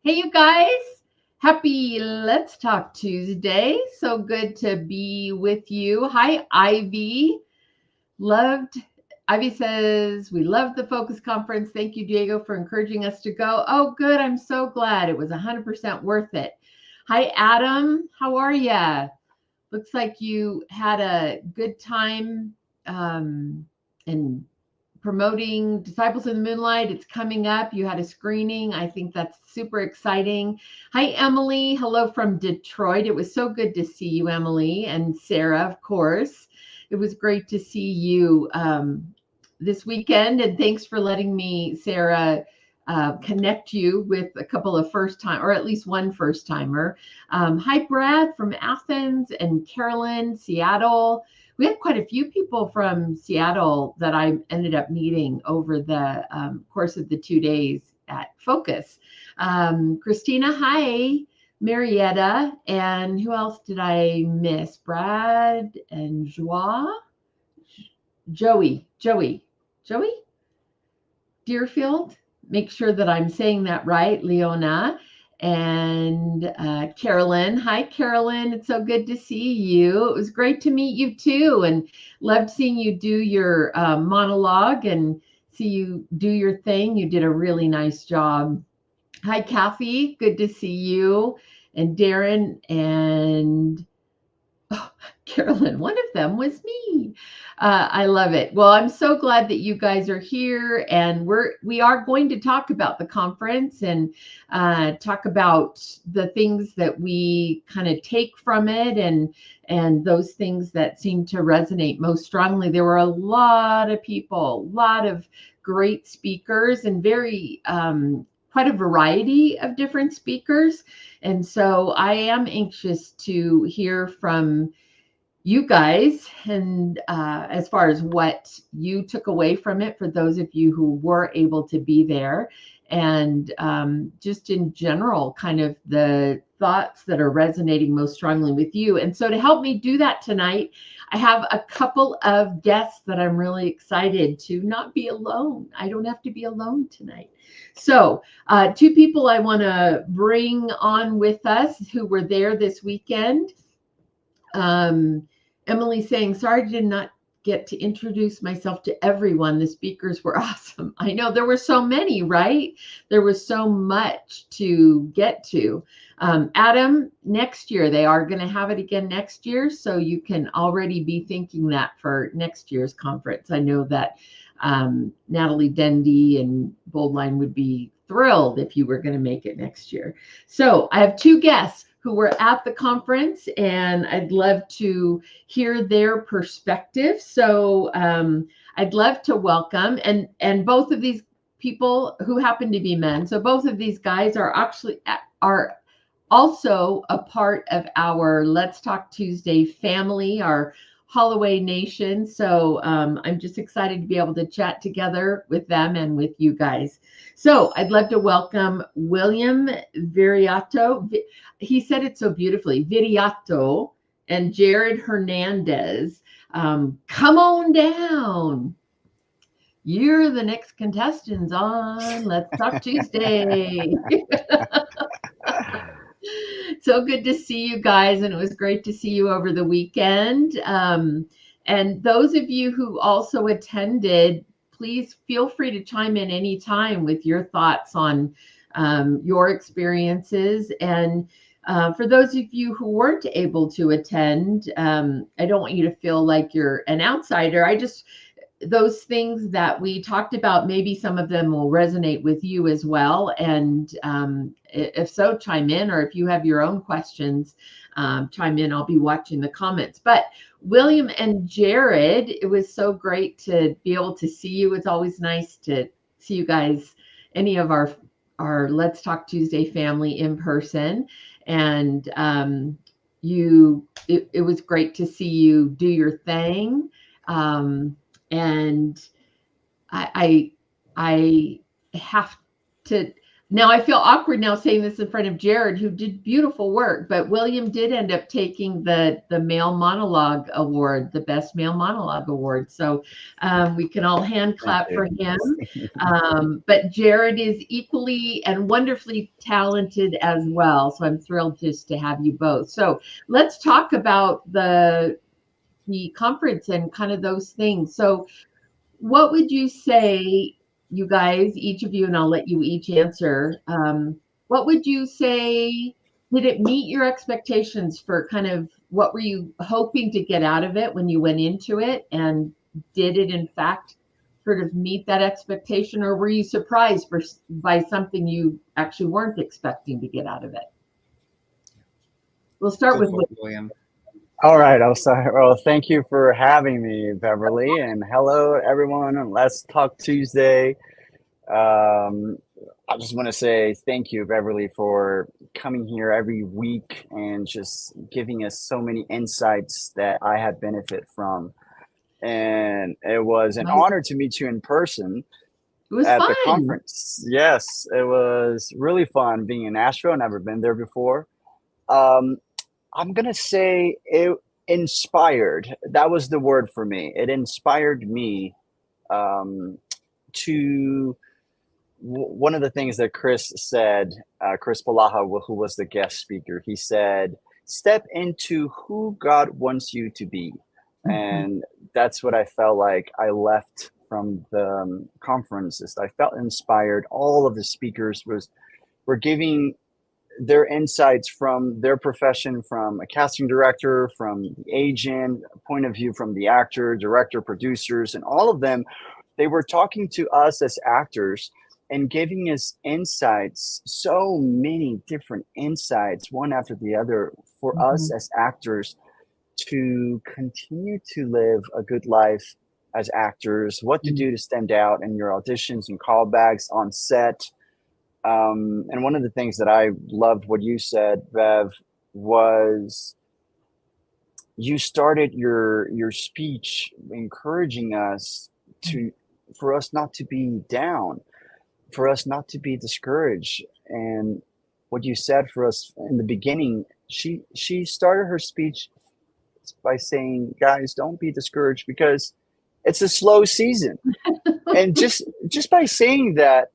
Hey, you guys. Happy Let's Talk Tuesday. So good to be with you. Hi, Ivy. Loved. Ivy says, we loved the Focus Conference. Thank you, Diego, for encouraging us to go. Oh, good. I'm so glad. It was 100% worth it. Hi, Adam. How are you? Looks like you had a good time and promoting Disciples in the Moonlight. It's coming up. You had a screening. I think that's super exciting. Hi, Emily. Hello from Detroit. It was so good to see you, Emily, and Sarah, of course. It was great to see you this weekend. And thanks for letting me, Sarah, connect you with a couple of first time, or at least one first timer. Hi, Brad from Athens and Carolyn, Seattle. We had quite a few people from Seattle that I ended up meeting over the course of the 2 days at Focus. Christina, hi. Marietta, and who else did I miss? Brad and Joey Deerfield. Make sure that I'm saying that right, Leona. And Carolyn. Hi, Carolyn. It's so good to see you. It was great to meet you too, and loved seeing you do your monologue and see you do your thing. You did a really nice job. Hi, Kathy. Good to see you. And Darren and oh, Carolyn, one of them was me. I love it. Well, I'm so glad that you guys are here, and we are going to talk about the conference and talk about the things that we kind of take from it, and those things that seem to resonate most strongly. There were a lot of people, a lot of great speakers, and very quite a variety of different speakers. And so I am anxious to hear from you guys, and as far as what you took away from it, for those of you who were able to be there, and just in general, kind of the thoughts that are resonating most strongly with you. And so to help me do that tonight, I have a couple of guests that I'm really excited to not be alone. I don't have to be alone tonight. So two people I want to bring on with us who were there this weekend. Emily saying, sorry, I did not get to introduce myself to everyone. The speakers were awesome. I know there were so many, right? There was so much to get to. Adam, next year, they are going to have it again next year. So you can already be thinking that for next year's conference. I know that Natalie Dendy and Boldline would be thrilled if you were going to make it next year. So I have two guests who were at the conference, and I'd love to hear their perspective. So I'd love to welcome, and both of these people who happen to be men. So both of these guys are also a part of our Let's Talk Tuesday family, our Holloway Nation. So I'm just excited to be able to chat together with them and with you guys. So I'd love to welcome William Viriato. He said it so beautifully, Viriato, and Jared Hernandez. Come on down. You're the next contestants on Let's Talk Tuesday. So good to see you guys, and it was great to see you over the weekend. And those of you who also attended, please feel free to chime in anytime with your thoughts on your experiences. And for those of you who weren't able to attend, I don't want you to feel like you're an outsider. Those things that we talked about, maybe some of them will resonate with you as well. And if so, chime in, or if you have your own questions, chime in. I'll be watching the comments. But William and Jared, it was so great to be able to see you. It's always nice to see you guys, any of our Let's Talk Tuesday family in person. And it was great to see you do your thing. And I have to, Now I feel awkward now saying this in front of Jared, who did beautiful work, but William did end up taking the male monologue award, the best male monologue award. So we can all hand clap for him. But Jared is equally and wonderfully talented as well. So I'm thrilled just to have you both. So let's talk about the conference and kind of those things. So what would you say, you guys, each of you, and I'll let you each answer, what would you say, did it meet your expectations for kind of what were you hoping to get out of it when you went into it? And did it in fact sort of meet that expectation, or were you surprised by something you actually weren't expecting to get out of it? We'll start with William. All right, I'll start. Well, thank you for having me, Beverly, and hello, everyone. On Let's Talk Tuesday. I just want to say thank you, Beverly, for coming here every week and just giving us so many insights that I had benefit from. And it was an honor to meet you in person at the conference. Yes, it was really fun being in Nashville. I've never been there before. I'm going to say it inspired. That was the word for me. It inspired me to one of the things that Chris said, Chris Palaha, who was the guest speaker, he said, step into who God wants you to be. And that's what I felt like I left from the conferences. I felt inspired. All of the speakers were giving their insights from their profession, from a casting director, from the agent, point of view from the actor, director, producers, and all of them, they were talking to us as actors and giving us insights, so many different insights, one after the other, for us as actors to continue to live a good life as actors, what to do to stand out in your auditions and callbacks on set. And one of the things that I loved what you said, Bev, was you started your speech encouraging us for us not to be down, for us not to be discouraged. And what you said for us in the beginning, she started her speech by saying, guys, don't be discouraged because it's a slow season. And just by saying that,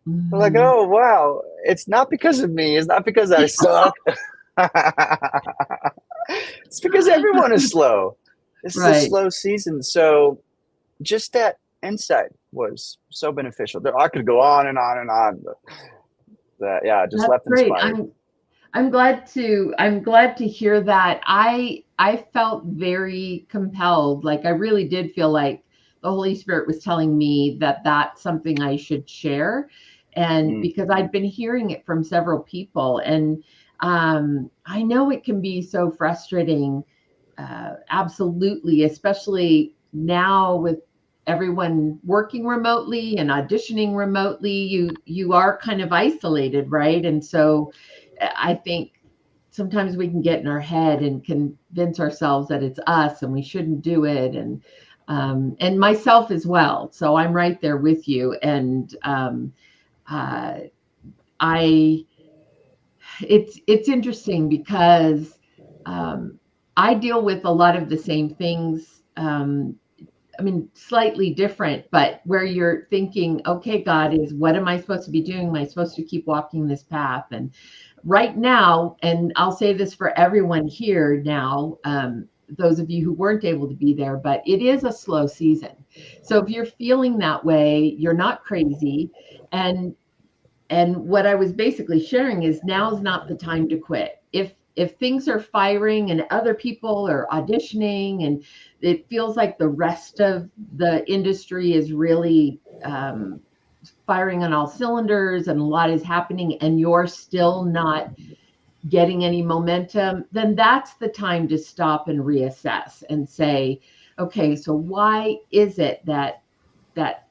we're like, oh, wow, it's not because of me. It's not because I suck. It's because everyone is slow. This is a slow season. So just that insight was so beneficial. I could go on and on and on. But yeah, just left inspired. I'm glad to hear that. I felt very compelled. Like I really did feel like the Holy Spirit was telling me that that's something I should share. And because I'd been hearing it from several people, and I know it can be so frustrating, absolutely, especially now with everyone working remotely and auditioning remotely, you are kind of isolated, right? And so I think sometimes we can get in our head and convince ourselves that it's us and we shouldn't do it, and myself as well. So I'm right there with you, and it's interesting because I deal with a lot of the same things. I mean, slightly different, but where you're thinking, okay, God, what am I supposed to be doing? Am I supposed to keep walking this path? And right now, and I'll say this for everyone here now, those of you who weren't able to be there, but it is a slow season. So if you're feeling that way, you're not crazy. And what I was basically sharing is now's not the time to quit. If things are firing and other people are auditioning and it feels like the rest of the industry is really firing on all cylinders and a lot is happening and you're still not getting any momentum, then that's the time to stop and reassess and say, okay, so why is it that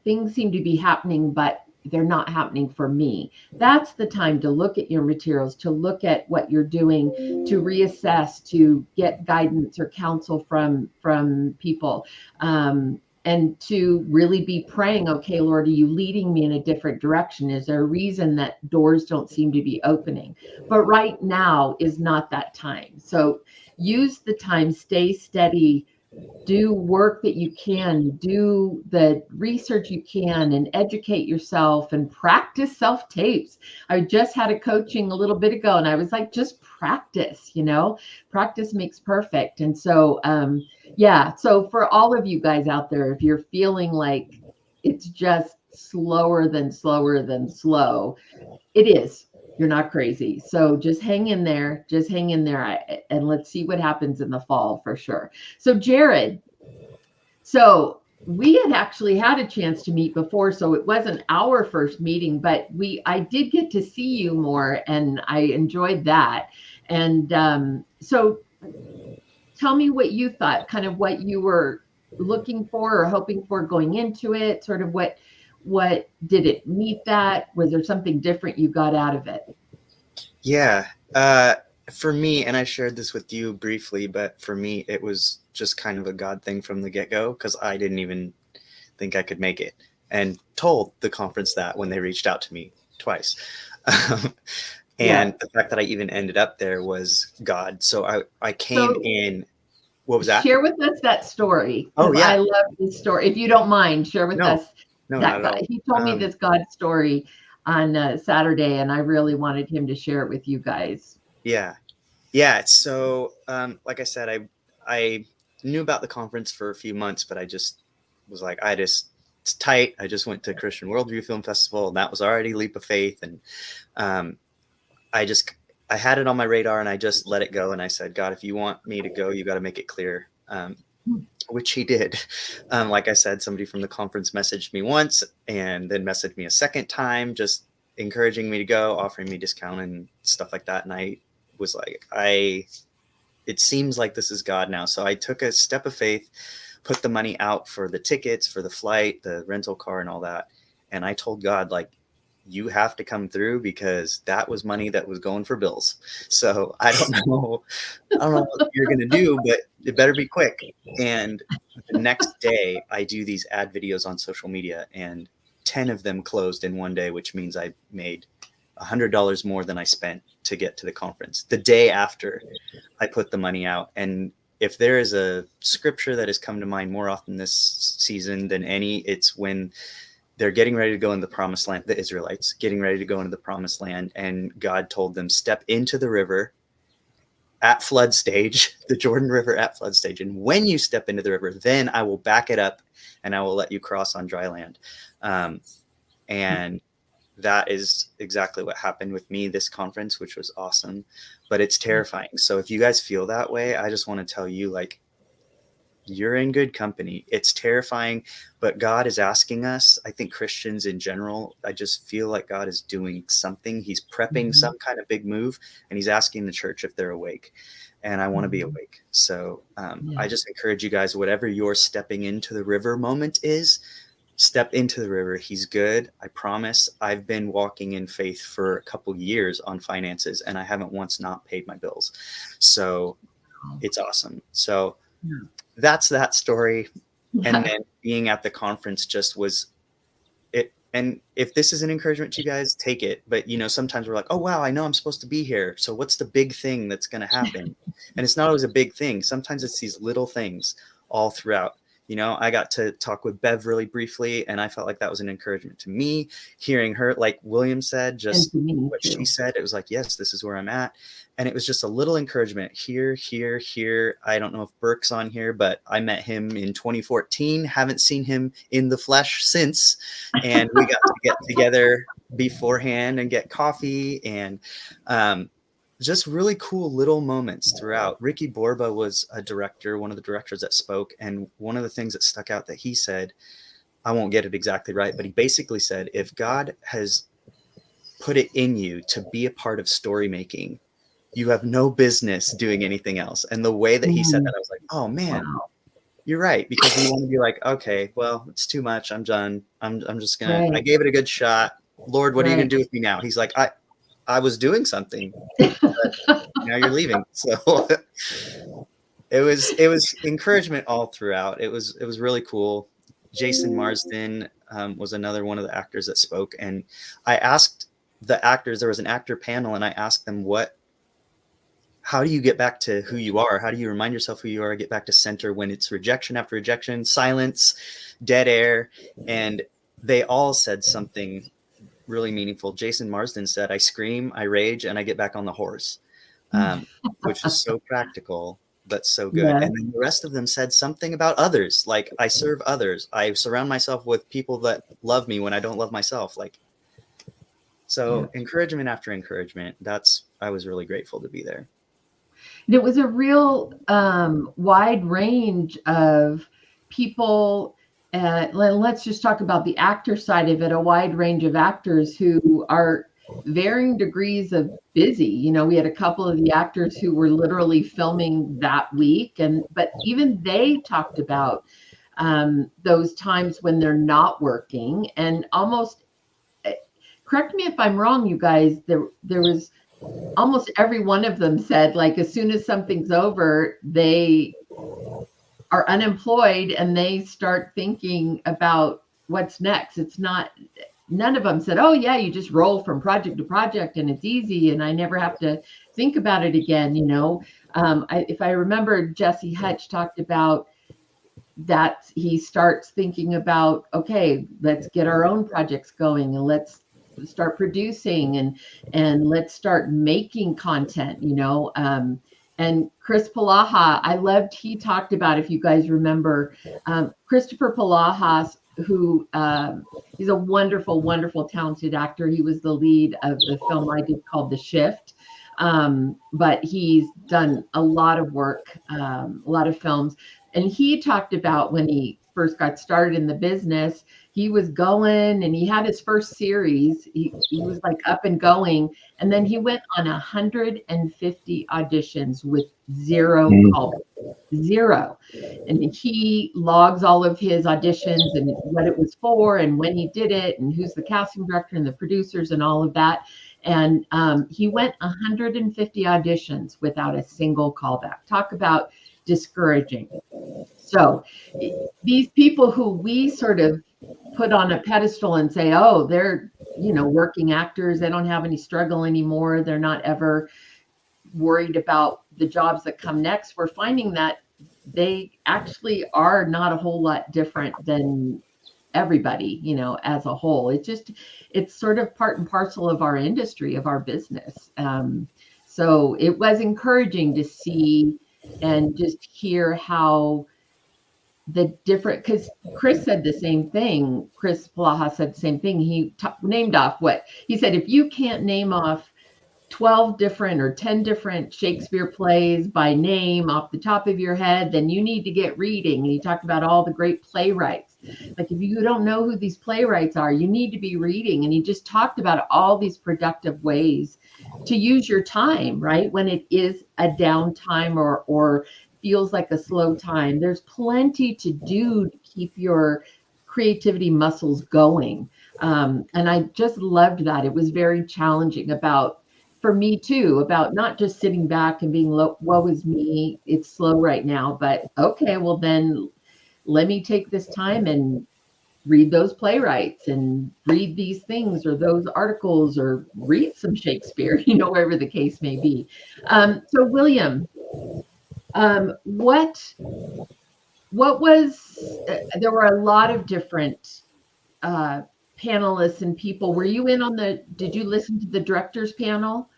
things seem to be happening, but they're not happening for me? That's the time to look at your materials, to look at what you're doing, to reassess, to get guidance or counsel from people. And and to really be praying, okay, Lord, are you leading me in a different direction? Is there a reason that doors don't seem to be opening? But right now is not that time. So use the time, stay steady, do work that you can, do the research you can, and educate yourself and practice self tapes. I just had a coaching a little bit ago, and I was like, just practice, practice makes perfect. And so, yeah, so for all of you guys out there, if you're feeling like it's just slower than slow, it is. You're not crazy. So just hang in there. And let's see what happens in the fall for sure. So Jared, so we had actually had a chance to meet before, so it wasn't our first meeting, but I did get to see you more, and I enjoyed that. And so tell me what you thought, kind of what you were looking for or hoping for going into it, sort of what did it meet that? Was there something different you got out of it? Yeah. For me, and I shared this with you briefly, but for me, it was just kind of a God thing from the get-go, because I didn't even think I could make it, and told the conference that when they reached out to me twice. And the fact that I even ended up there was God. So I came in. What was that? Share with us that story. Oh, yeah. I love this story. If you don't mind, share with us. No, that guy. He told me this God story on Saturday, and I really wanted him to share it with you guys. Yeah. So, like I said, I knew about the conference for a few months, but I just was like, it's tight. I just went to Christian Worldview Film Festival, and that was already Leap of Faith. And I had it on my radar, and I just let it go. And I said, God, if you want me to go, you got to make it clear. Which he did. Like I said, somebody from the conference messaged me once and then messaged me a second time, just encouraging me to go, offering me discount and stuff like that. And I was like, it seems like this is God now. So I took a step of faith, put the money out for the tickets, for the flight, the rental car, and all that. And I told God, like, you have to come through, because that was money that was going for bills. So I don't know what you're going to do, but it better be quick. And the next day I do these ad videos on social media, and 10 of them closed in one day, which means I made $100 more than I spent to get to the conference the day after I put the money out. And if there is a scripture that has come to mind more often this season than any, it's when they're getting ready to go into the promised land, the Israelites getting ready to go into the promised land. And God told them, step into the river at flood stage, the Jordan River at flood stage. And when you step into the river, then I will back it up and I will let you cross on dry land. And that is exactly what happened with me this conference, which was awesome, but it's terrifying. So if you guys feel that way, I just want to tell you, like, you're in good company. It's terrifying, but God is asking us, I think Christians in general, I just feel like God is doing something. He's prepping some kind of big move, and he's asking the church if they're awake. And I want to be awake. So I just encourage you guys, whatever your stepping into the river moment is, step into the river. He's good. I promise. I've been walking in faith for a couple years on finances, and I haven't once not paid my bills. So it's awesome. So that's that story. And then being at the conference just was it. And if this is an encouragement to you guys, take it. But, sometimes we're like, oh, wow, I know I'm supposed to be here. So what's the big thing that's going to happen? And it's not always a big thing. Sometimes it's these little things all throughout. I got to talk with Bev really briefly, and I felt like that was an encouragement to me. Hearing her, like William said, just what she said, it was like, yes, this is where I'm at. And it was just a little encouragement here. I don't know if Burke's on here, but I met him in 2014. Haven't seen him in the flesh since. And we got to get together beforehand and get coffee, and just really cool little moments throughout. Ricky Borba was a director, one of the directors that spoke. And one of the things that stuck out that he said, I won't get it exactly right, but he basically said, if God has put it in you to be a part of story making, you have no business doing anything else. And the way that he said that, I was like, oh man, you're right. Because we want to be like, okay, well, it's too much. I'm done. I'm just going to, I gave it a good shot. Lord, what are you going to do with me now? He's like, I was doing something, but now you're leaving. So it was encouragement all throughout. It was really cool. Jason Marsden was another one of the actors that spoke, and I asked the actors. There was an actor panel, and I asked them, how do you get back to who you are? How do you remind yourself who you are? Get back to center when it's rejection after rejection, silence, dead air, and they all said something really meaningful. Jason Marsden said, "I scream, I rage, and I get back on the horse," which is so practical but so good. Yeah. And then the rest of them said something about others, like I serve others, I surround myself with people that love me when I don't love myself. Encouragement after encouragement. I was really grateful to be there. It was a real wide range of people. Let's just talk about the actor side of it, a wide range of actors who are varying degrees of busy. We had a couple of the actors who were literally filming that week, but even they talked about those times when they're not working, and almost, correct me if I'm wrong, you guys, there was almost every one of them said, like, as soon as something's over, they are unemployed and they start thinking about what's next. None of them said, oh yeah, you just roll from project to project and it's easy and I never have to think about it again. If I remember, Jesse Hutch talked about that he starts thinking about, okay, let's get our own projects going and let's start producing and let's start making content, and Chris Palaha, I loved, he talked about, if you guys remember, Christopher Palaha, who he's a wonderful, wonderful, talented actor. He was the lead of the film I did called The Shift. But he's done a lot of work, a lot of films. And he talked about when he first got started in the business, he was going and he had his first series. He was like up and going. And then he went on 150 auditions with zero callbacks, zero. And he logs all of his auditions and what it was for and when he did it and who's the casting director and the producers and all of that. And he went 150 auditions without a single callback. Talk about discouraging. So these people who we sort of put on a pedestal and say, oh, they're, working actors, they don't have any struggle anymore, they're not ever worried about the jobs that come next, we're finding that they actually are not a whole lot different than everybody, as a whole. It's sort of part and parcel of our industry, of our business. So it was encouraging to see and just hear how the different, because Chris said the same thing. Chris Palaha said the same thing. He named off what he said. If you can't name off 12 different or 10 different Shakespeare plays by name off the top of your head, then you need to get reading. And he talked about all the great playwrights. Like, if you don't know who these playwrights are, you need to be reading. And he just talked about all these productive ways to use your time, right? When it is a downtime or feels like a slow time, there's plenty to do to keep your creativity muscles going. And I just loved that. It was very challenging for me too, about not just sitting back and being, woe is me, it's slow right now, but okay, well then let me take this time and read those playwrights and read these things or those articles or read some Shakespeare, wherever the case may be. So William, what was, there were a lot of different panelists and people. Were you did you listen to the director's panel?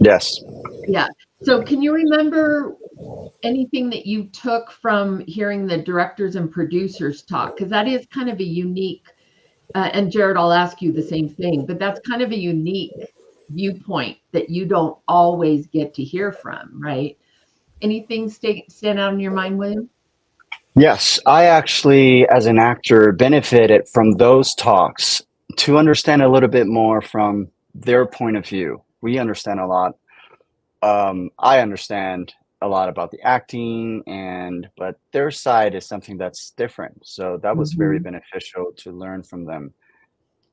Yes. Yeah. So can you remember anything that you took from hearing the directors and producers talk? Because that is kind of a unique, and Jared, I'll ask you the same thing, but that's kind of a unique viewpoint that you don't always get to hear from, right? Anything stand out in your mind, William? Yes, I actually, as an actor, benefited from those talks to understand a little bit more from their point of view. We understand a lot. I understand a lot about the acting, but their side is something that's different. So that was very beneficial to learn from them.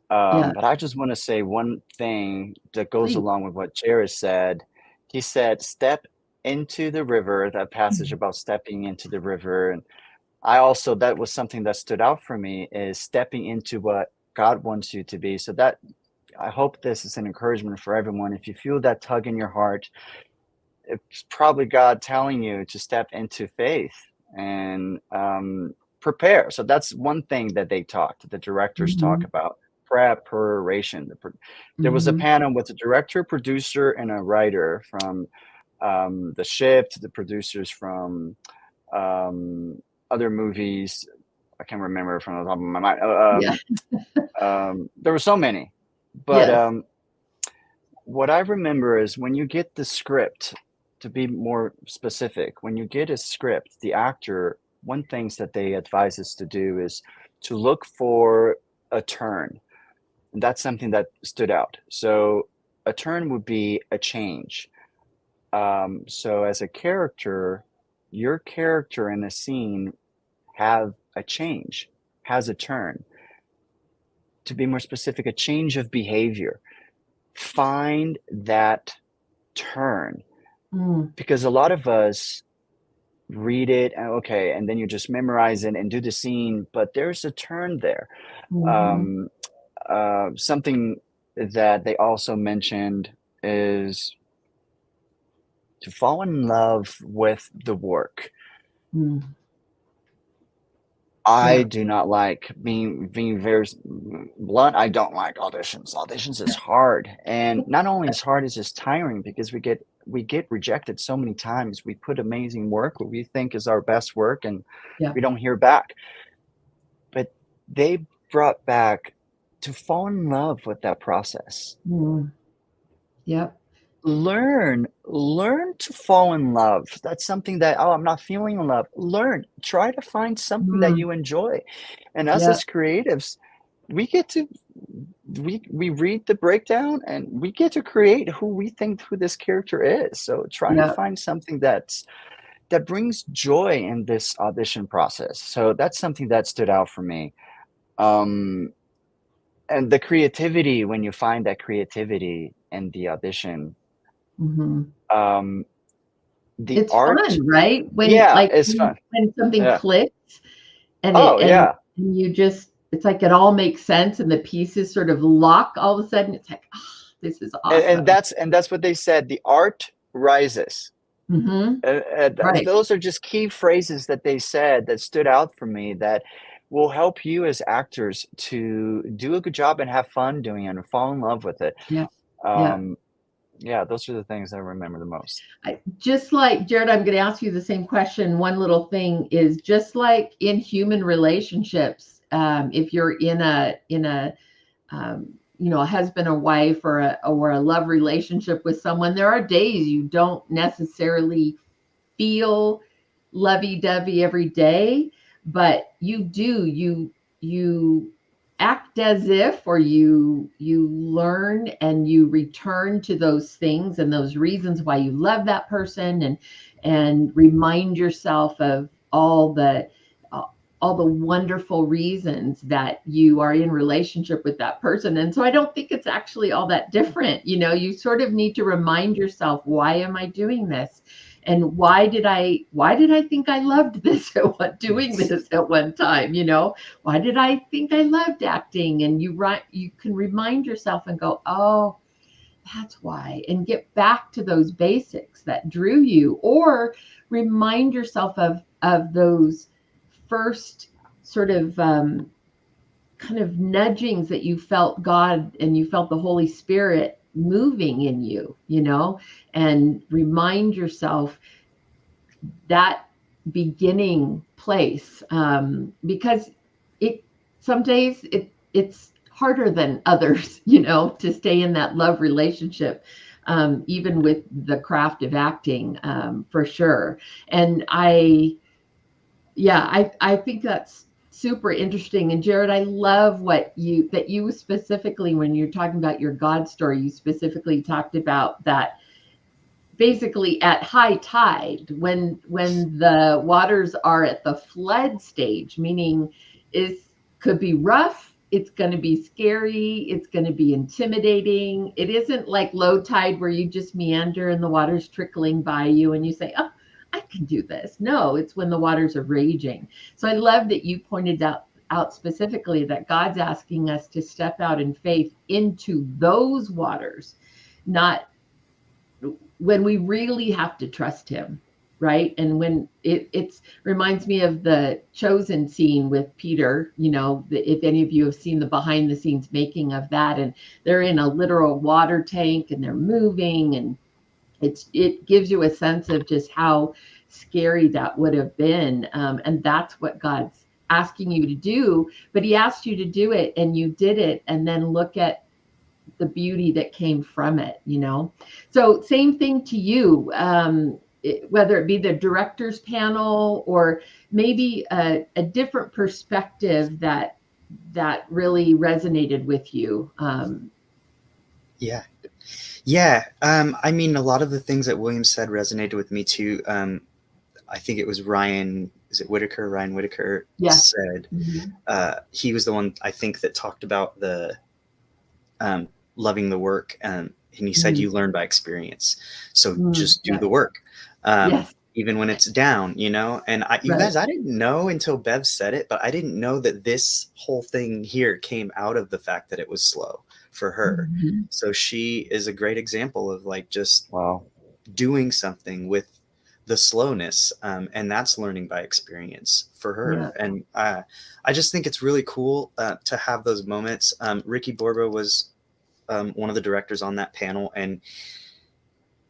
But I just want to say one thing that goes along with what Jared said. He said, step into the river, that passage about stepping into the river. And that was something that stood out for me, is stepping into what God wants you to be. So that, I hope this is an encouragement for everyone. If you feel that tug in your heart, it's probably God telling you to step into faith and prepare. So that's one thing that the directors talk Mhm. about, preparation. There was a Mhm. panel with a director, producer, and a writer from The Shift, the producers from other movies. I can't remember from the top of my mind. Yeah. There were so many, but Yes. what I remember is when you get the script, to be more specific, when you get a script, the actor, one things that they advise us to do is to look for a turn. And that's something that stood out. So a turn would be a change. So as a character, your character in a scene have a change, has a turn. To be more specific, a change of behavior. Find that turn, Mm. because a lot of us read it and okay, and then you just memorize it and do the scene, but there's a turn there. Mhm. Um, Something that they also mentioned is to fall in love with the work. Mm. I Yeah. do not like being very blunt. I don't like auditions. Auditions is hard, and not only is hard, it's just tiring because we get rejected so many times. We put amazing work, what we think is our best work, and Yeah. we don't hear back. But they brought back to fall in love with that process. Mm. Yep. Learn to fall in love. That's something that, oh, I'm not feeling in love. Learn, try to find something that Mm. you enjoy. And us Yep. as creatives, we get to we read the breakdown and we get to create who this character is. So try to Yep. find something that brings joy in this audition process. So that's something that stood out for me. Um, and the creativity, when you find that creativity in the audition, Mhm. um, the It's art, fun, right? When yeah, like it's fun. when something Yeah. clicks and it Oh, yeah. and you just it's like it all makes sense and the pieces sort of lock all of a sudden. It's like, "Ah, this is And awesome." that's what they said. The art rises. Mhm. Right. Those are just key phrases that they said that stood out for me that will help you as actors to do a good job and have fun doing it and fall in love with it. Yeah. Yeah. Um, yeah, those are the things I remember the most. Just like Jared, I'm going to ask you the same question. One little thing is just like in human relationships, if you're in a a husband or wife or a love relationship with someone, there are days you don't necessarily feel lovey-dovey every day, but you act as if, or you learn and you return to those things and those reasons why you love that person, and remind yourself of uh, all the wonderful reasons that you are in relationship with that person. And so I don't think it's actually all that different. You sort of need to remind yourself, why am I doing this? And why did I think I loved this at doing this at one time? Why did I think I loved acting? And you can remind yourself and go, oh, that's why, and get back to those basics that drew you, or remind yourself of those first sort of kind of nudgings that you felt God and you felt the Holy Spirit moving in you, and remind yourself that beginning place, because it some days it's harder than others, to stay in that love relationship, even with the craft of acting, for sure. And I think that's super interesting. And Jared, I love that you specifically, when you're talking about your God story, you specifically talked about that basically at high tide, when the waters are at the flood stage, meaning it could be rough, it's going to be scary, it's going to be intimidating. It isn't like low tide where you just meander and the water's trickling by you and you say, oh, I can do this. No, it's when the waters are raging. So I love that you pointed out specifically that God's asking us to step out in faith into those waters, not when we really have to trust him, right? And when it reminds me of the Chosen scene with Peter, if any of you have seen the behind the scenes making of that, and they're in a literal water tank and they're moving, and it gives you a sense of just how scary that would have been. And that's what God's asking you to do, but he asked you to do it and you did it, and then look at the beauty that came from it. So same thing to you, whether it be the director's panel or maybe a different perspective that really resonated with you. Yeah. I mean, a lot of the things that William said resonated with me too. I think it was Ryan Whitaker said, he was the one I think that talked about the loving the work, and he said you learn by experience, so just do the work, even when it's down, and guys, I didn't know until Bev said it, but I didn't know that this whole thing here came out of the fact that it was slow for her. So she is a great example of like just doing something with the slowness, and that's learning by experience for her. And I just think it's really cool to have those moments. Ricky Borba was one of the directors on that panel, and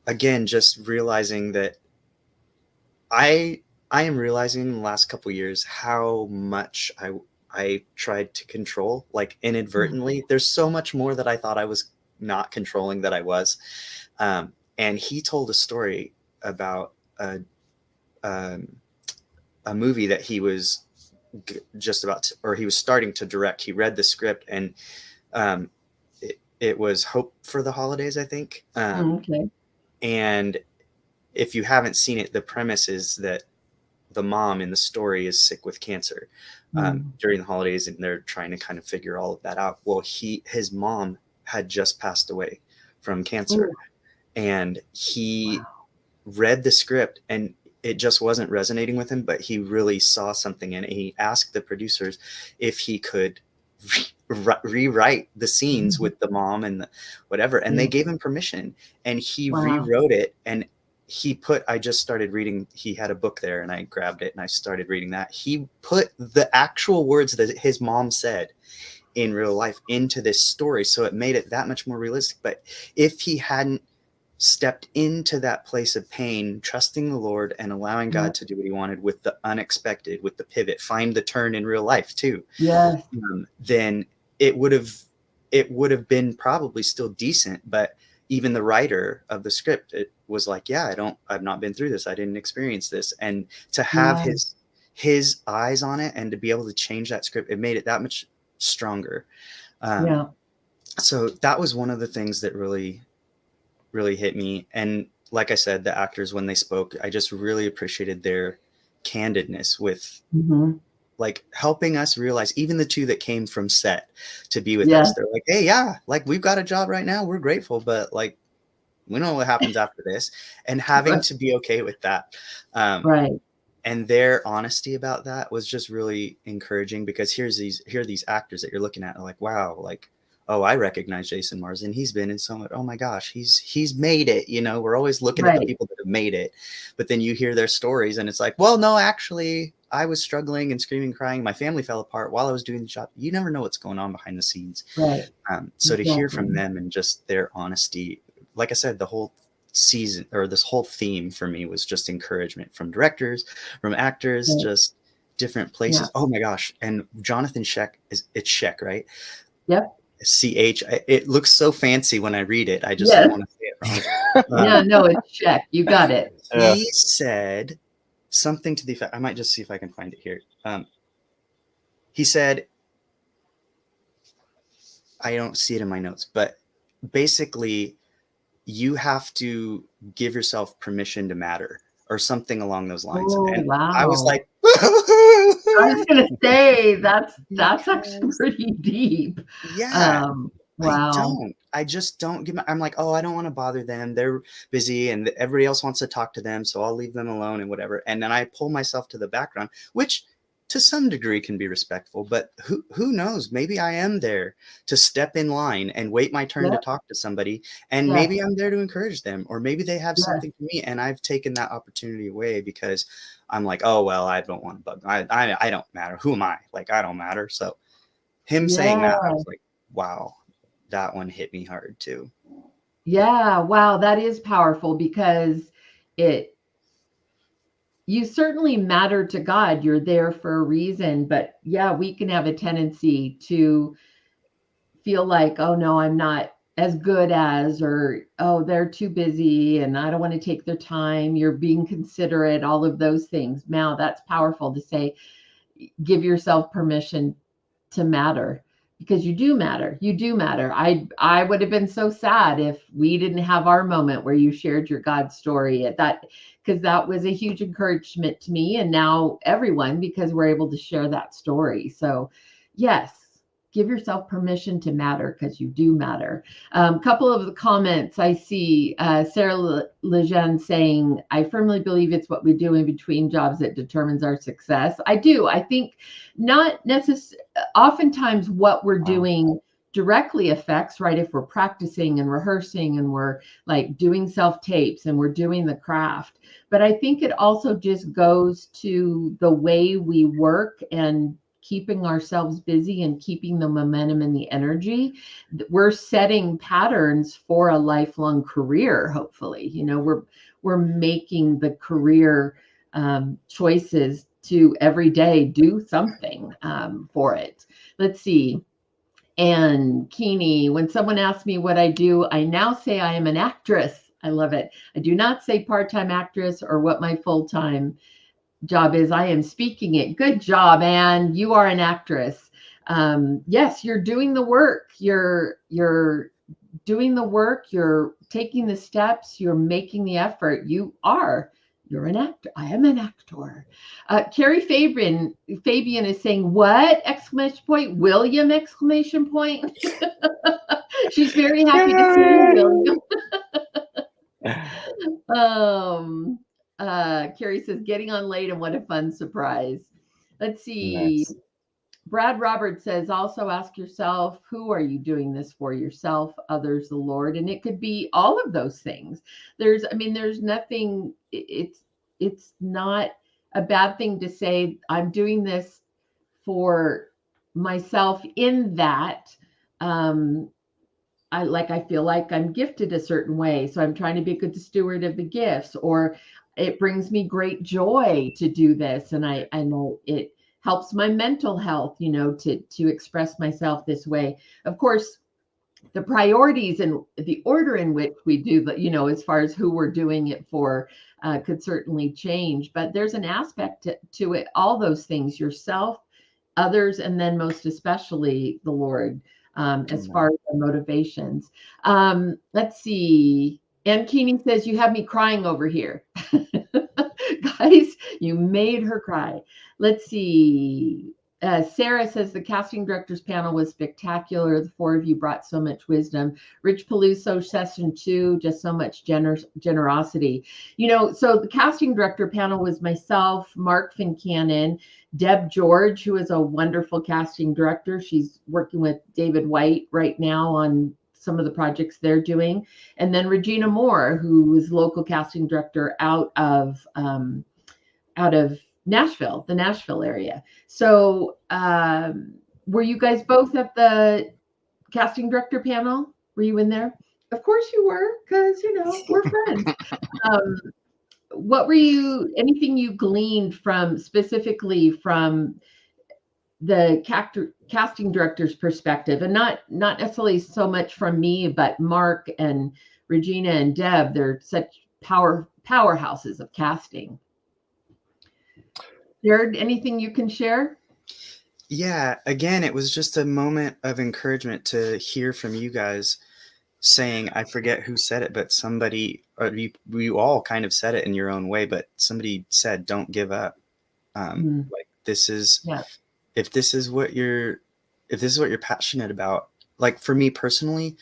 again, just realizing that I am realizing in the last couple of years how much I tried to control, like inadvertently. There's so much more that I thought I was not controlling that I was. And he told a story about a movie that he was he was starting to direct. He read the script, and it was Hope for the Holidays, I think. And if you haven't seen it, the premise is that the mom in the story is sick with cancer during the holidays, and they're trying to kind of figure all of that out. Well, his mom had just passed away from cancer. And he read the script and it just wasn't resonating with him, but he really saw something in it. He asked the producers if he could rewrite the scenes with the mom and whatever. And they gave him permission, and he rewrote it. And I just started reading, he had a book there, and I grabbed it and I started reading that. He put the actual words that his mom said in real life into this story. So it made it that much more realistic. But if he hadn't stepped into that place of pain, trusting the Lord and allowing God to do what he wanted with the unexpected, with the pivot, find the turn in real life too, then it would have been probably still decent. But even the writer of the script, it was like, I've not been through this. I didn't experience this. And to have his eyes on it and to be able to change that script, it made it that much stronger. So that was one of the things that really hit me. And like I said, the actors, when they spoke, I just really appreciated their candidness with like helping us realize, even the two that came from set to be with us, they're like, hey, like we've got a job right now. We're grateful, but like, we don't know what happens after this, and having to be okay with that. And their honesty about that was just really encouraging, because here are these actors that you're looking at, like, wow, like, oh, I recognize Jason Marsden. He's been in so much. Oh my gosh, he's made it. We're always looking at the people that have made it, but then you hear their stories and it's like, well, no, actually, I was struggling and screaming, crying. My family fell apart while I was doing the job. You never know what's going on behind the scenes. So to hear from them and just their honesty, like I said, the whole season, or this whole theme for me, was just encouragement from directors, from actors, just different places. Oh my gosh. And Jonathan Schaech, it's Schaech, right? CH. It looks so fancy when I read it. I just don't want to say it wrong. No, it's Schaech. You got it. He said something to the effect, I might just see if I can find it here. He said, I don't see it in my notes, but basically you have to give yourself permission to matter, or something along those lines. I was like, I was going to say that's actually pretty deep. Wow. I just don't give I'm like, oh, I don't want to bother them. They're busy and everybody else wants to talk to them. So I'll leave them alone and whatever. And then I pull myself to the background, which to some degree can be respectful, but who knows? Maybe I am there to step in line and wait my turn to Yeah. talk to somebody. And Yes. maybe I'm there to encourage them, or maybe they have Yes. something for me and I've taken that opportunity away because I'm like, oh, well, I don't want to bug. I don't matter. Who am I? Like, I don't matter. So him saying that, I Yeah. was like, wow, that one hit me hard too. Yeah. Wow. That is powerful because you certainly matter to God. You're there for a reason. But yeah, we can have a tendency to feel like, oh no, I'm not as good as, or oh, they're too busy and I don't want to take their time. You're being considerate, all of those things. Now, that's powerful to say, give yourself permission to matter because you do matter. You do matter. I would have been so sad if we didn't have our moment where you shared your God story at that, because that was a huge encouragement to me and now everyone, because we're able to share that story. So yes, give yourself permission to matter because you do matter. Couple of the comments I see, Sarah Lejeune saying, I firmly believe it's what we do in between jobs that determines our success. I do. I think not necessarily, oftentimes what we're doing directly affects, right? If we're practicing and rehearsing and we're like doing self tapes and we're doing the craft. But I think it also just goes to the way we work and keeping ourselves busy and keeping the momentum and the energy. We're setting patterns for a lifelong career. Hopefully, we're making the career choices to every day do something for it. Let's see. And Keeney, when someone asks me what I do, I now say I am an actress. I love it. I do not say part-time actress or what my full-time job is. I am speaking it. Good job, Anne. You are an actress. Yes, you're doing the work. You're doing the work. You're taking the steps. You're making the effort. You're an actor. I am an actor. Carrie Fabian is saying, what? Exclamation point. William! Exclamation point. She's very happy to see you, William. Carrie says, getting on late and what a fun surprise. Let's see. Nice. Brad Roberts says, also ask yourself, who are you doing this for? Yourself, others, the Lord? And it could be all of those things. There's nothing, it's not a bad thing to say, I'm doing this for myself in that, I feel like I'm gifted a certain way. So I'm trying to be a good steward of the gifts, or it brings me great joy to do this. And I know it helps my mental health, to express myself this way. Of course, the priorities and the order in which we do that, as far as who we're doing it for, could certainly change. But there's an aspect to it, all those things, yourself, others, and then most especially the Lord, as far as the motivations. Let's see. Ann Keeney says, you have me crying over here. Guys, you made her cry. Let's see. Sarah says the casting directors panel was spectacular. The four of you brought so much wisdom. Rich Peluso, session 2, just so much generosity. So the casting director panel was myself, Mark Fincannon, Deb George, who is a wonderful casting director. She's working with David White right now on some of the projects they're doing. And then Regina Moore, who is local casting director out of Nashville, the Nashville area. So were you guys both at the casting director panel? Were you in there? Of course you were, because, we're friends. What were anything you gleaned specifically from the casting director's perspective, and not necessarily so much from me, but Mark and Regina and Deb, they're such powerhouses of casting. Jared, anything you can share? Yeah, again, it was just a moment of encouragement to hear from you guys saying, I forget who said it, but somebody, or you all kind of said it in your own way, but somebody said, don't give up. Like this is, if this is what you're passionate about, like for me personally,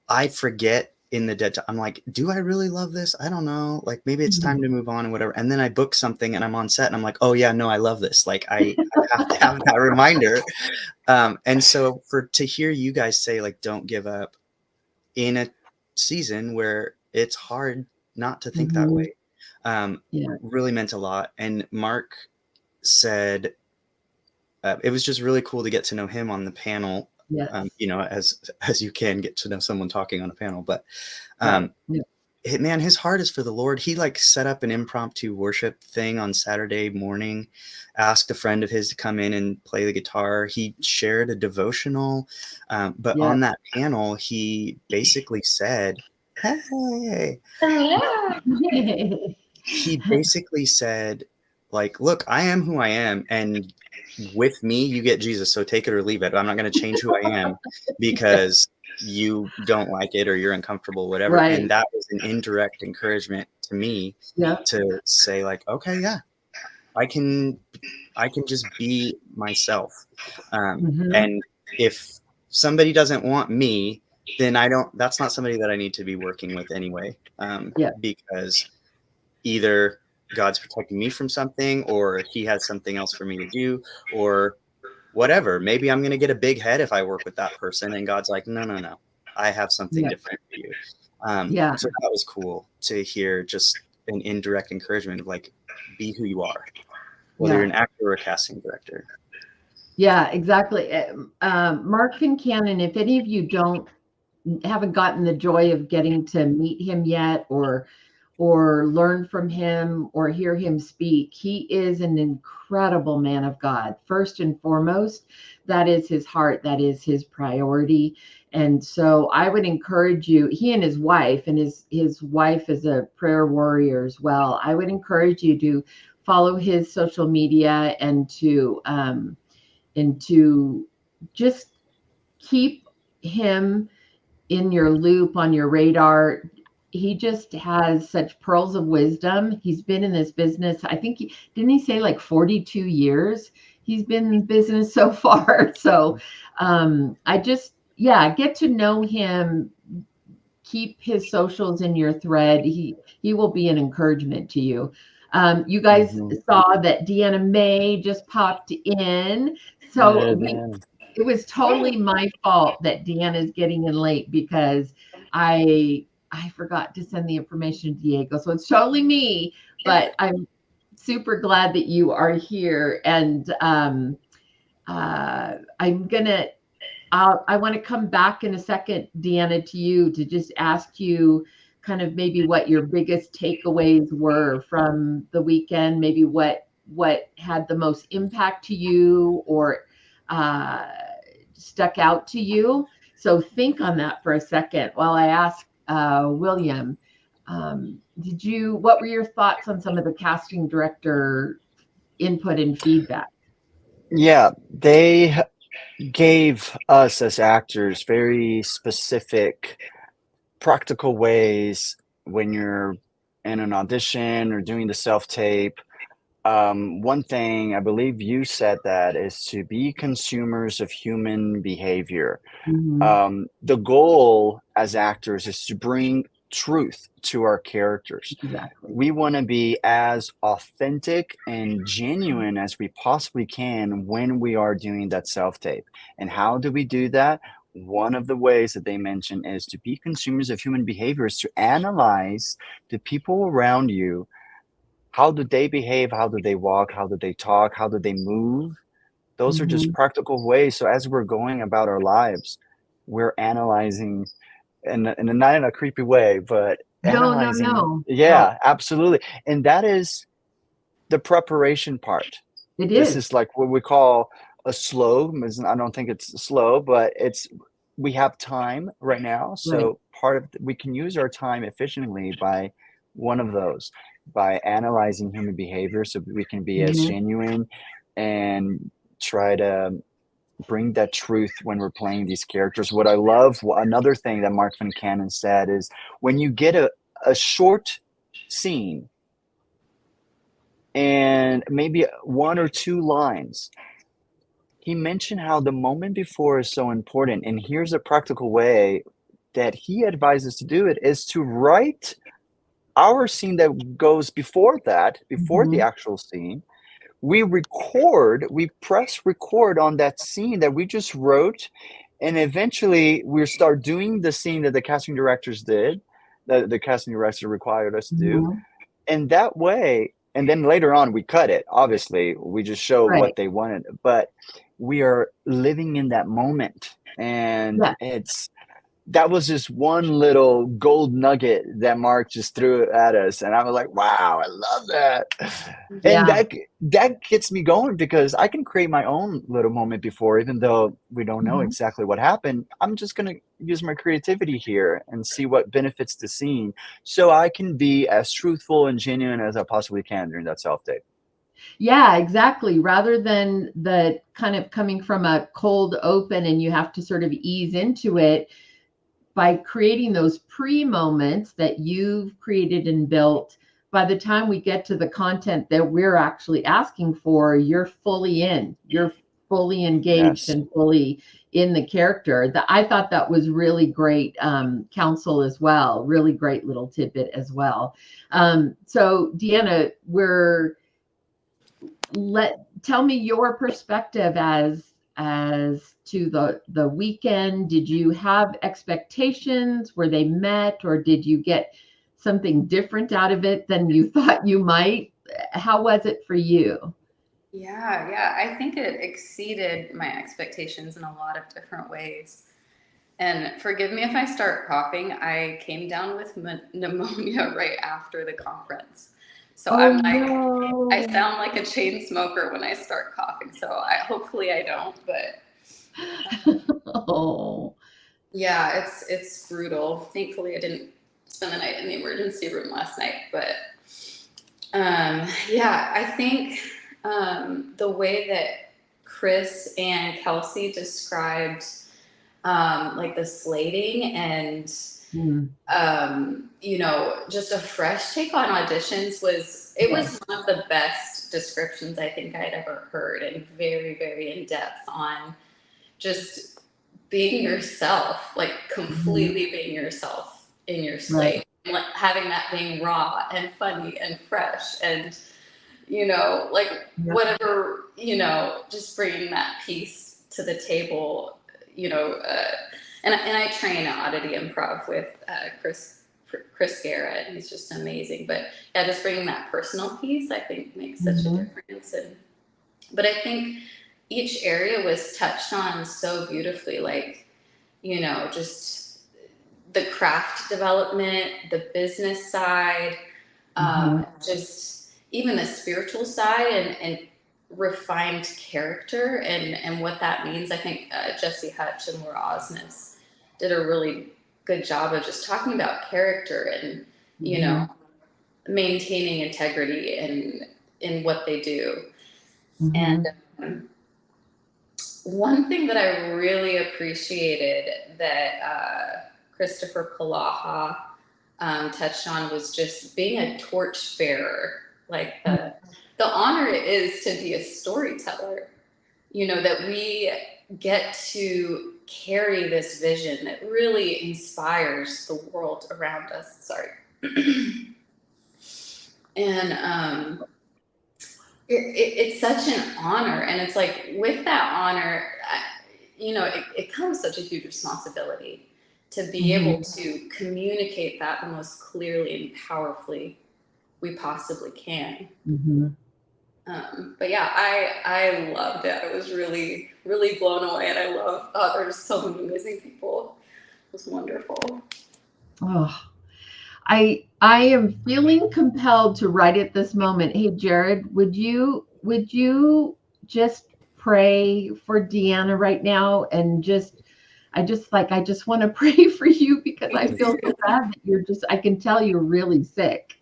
I forget in the dead time. I'm like, do I really love this? I don't know. Like maybe it's time to move on and whatever. And then I book something and I'm on set and I'm like, oh yeah, no, I love this. Like I have to have that reminder. And so to hear you guys say like, don't give up in a season where it's hard not to think that way, really meant a lot. And Mark said, it was just really cool to get to know him on the panel. Yes. You know, as you can get to know someone talking on a panel, but man, his heart is for the Lord. He like set up an impromptu worship thing on Saturday morning, asked a friend of his to come in and play the guitar. He shared a devotional, but on that panel, he basically said, "Hey." He basically said, like, look, I am who I am, and with me, you get Jesus. So take it or leave it. I'm not going to change who I am because you don't like it or you're uncomfortable, whatever. Right. And that was an indirect encouragement to me to say like, okay, yeah, I can just be myself. And if somebody doesn't want me, then that's not somebody that I need to be working with anyway. Because either God's protecting me from something, or he has something else for me to do, or whatever. Maybe I'm going to get a big head if I work with that person, and God's like, no, I have something different for you. So that was cool to hear, just an indirect encouragement of like, be who you are, whether you're an actor or a casting director. Yeah, exactly. Mark Fincannon, if any of you haven't gotten the joy of getting to meet him yet, or learn from him or hear him speak, he is an incredible man of God. First and foremost, that is his heart, that is his priority. And so I would encourage you, he and his wife, and his wife is a prayer warrior as well. I would encourage you to follow his social media and to just keep him in your loop, on your radar. He just has such pearls of wisdom. He's been in this business, I think, didn't he say like 42 years he's been in business so far? So I just, get to know him. Keep his socials in your thread. He will be an encouragement to you. You guys saw that Deanna May just popped in. So it was totally my fault that Deanna's getting in late, because I forgot to send the information to Diego. So it's totally me, but I'm super glad that you are here. And I want to come back in a second, Deanna, to you, to just ask you kind of maybe what your biggest takeaways were from the weekend, maybe what had the most impact to you, or stuck out to you. So think on that for a second while I ask William, what were your thoughts on some of the casting director input and feedback? Yeah, they gave us as actors very specific, practical ways when you're in an audition or doing the self-tape. One thing, I believe you said, that is to be consumers of human behavior. The goal as actors is to bring truth to our characters. Exactly. We want to be as authentic and genuine as we possibly can when we are doing that self-tape. And how do we do that? One of the ways that they mention is to be consumers of human behavior, is to analyze the people around you. How do they behave? How do they walk? How do they talk? How do they move? Those are just practical ways. So as we're going about our lives, we're analyzing, and not in a creepy way, but analyzing. No. Yeah, absolutely. And that is the preparation part. This is like what we call a slow. I don't think it's slow, but we have time right now. So we can use our time efficiently by one of those, by analyzing human behavior, so we can be as genuine and try to bring that truth when we're playing these characters. What I love, another thing that Mark Fincannon said, is when you get a short scene and maybe one or two lines, he mentioned how the moment before is so important. And here's a practical way that he advises to do it is to write our scene that goes before that, before the actual scene. We press record on that scene that we just wrote, and eventually we start doing the scene that the casting directors did, that the casting director required us to do. And that way, and then later on we cut it. Obviously, we just show what they wanted, but we are living in that moment. And that was just one little gold nugget that Mark just threw at us. And I was like, wow, I love that. And that gets me going, because I can create my own little moment before, even though we don't know exactly what happened. I'm just going to use my creativity here and see what benefits the scene, so I can be as truthful and genuine as I possibly can during that self-tape. Yeah, exactly. Rather than the kind of coming from a cold open and you have to sort of ease into it, by creating those pre-moments that you've created and built, by the time we get to the content that we're actually asking for, you're fully in, you're fully engaged and fully in the character. I thought that was really great counsel as well. Really great little tidbit as well. So Deanna, tell me your perspective as to the weekend. Did you have expectations? Were they met, or did you get something different out of it than you thought you might? How was it for you? Yeah, I think it exceeded my expectations in a lot of different ways. And forgive me if I start coughing. I came down with pneumonia right after the conference. So I'm like, no. I sound like a chain smoker when I start coughing. So hopefully I don't, but yeah, it's brutal. Thankfully I didn't spend the night in the emergency room last night, but I think the way that Chris and Kelsey described like the slating and just a fresh take on auditions was one of the best descriptions I think I'd ever heard, and very, very in depth on just being yourself, like completely being yourself in your slate, like having that being raw and funny and fresh and whatever, just bringing that piece to the table, and I train Oddity Improv with Chris Garrett. He's just amazing. But yeah, just bringing that personal piece, I think, makes such a difference. But I think each area was touched on so beautifully, like, just the craft development, the business side, just even the spiritual side and refined character and what that means. I think Jesse Hutch and Laura Osnes did a really good job of just talking about character and maintaining integrity in what they do. And one thing that I really appreciated that Christopher Kalaha touched on was just being a torch bearer. Like the honor is to be a storyteller, that we get to carry this vision that really inspires the world around us. Sorry. And it's such an honor. And it's like, with that honor, it comes such a huge responsibility to be able to communicate that the most clearly and powerfully we possibly can. But yeah, I loved it. I was really, really blown away, and I love there's so many amazing people. It was wonderful. Oh, I am feeling compelled to write at this moment. Hey, Jared, would you just pray for Deanna right now? And I just want to pray for you, because I feel so bad that I can tell you're really sick.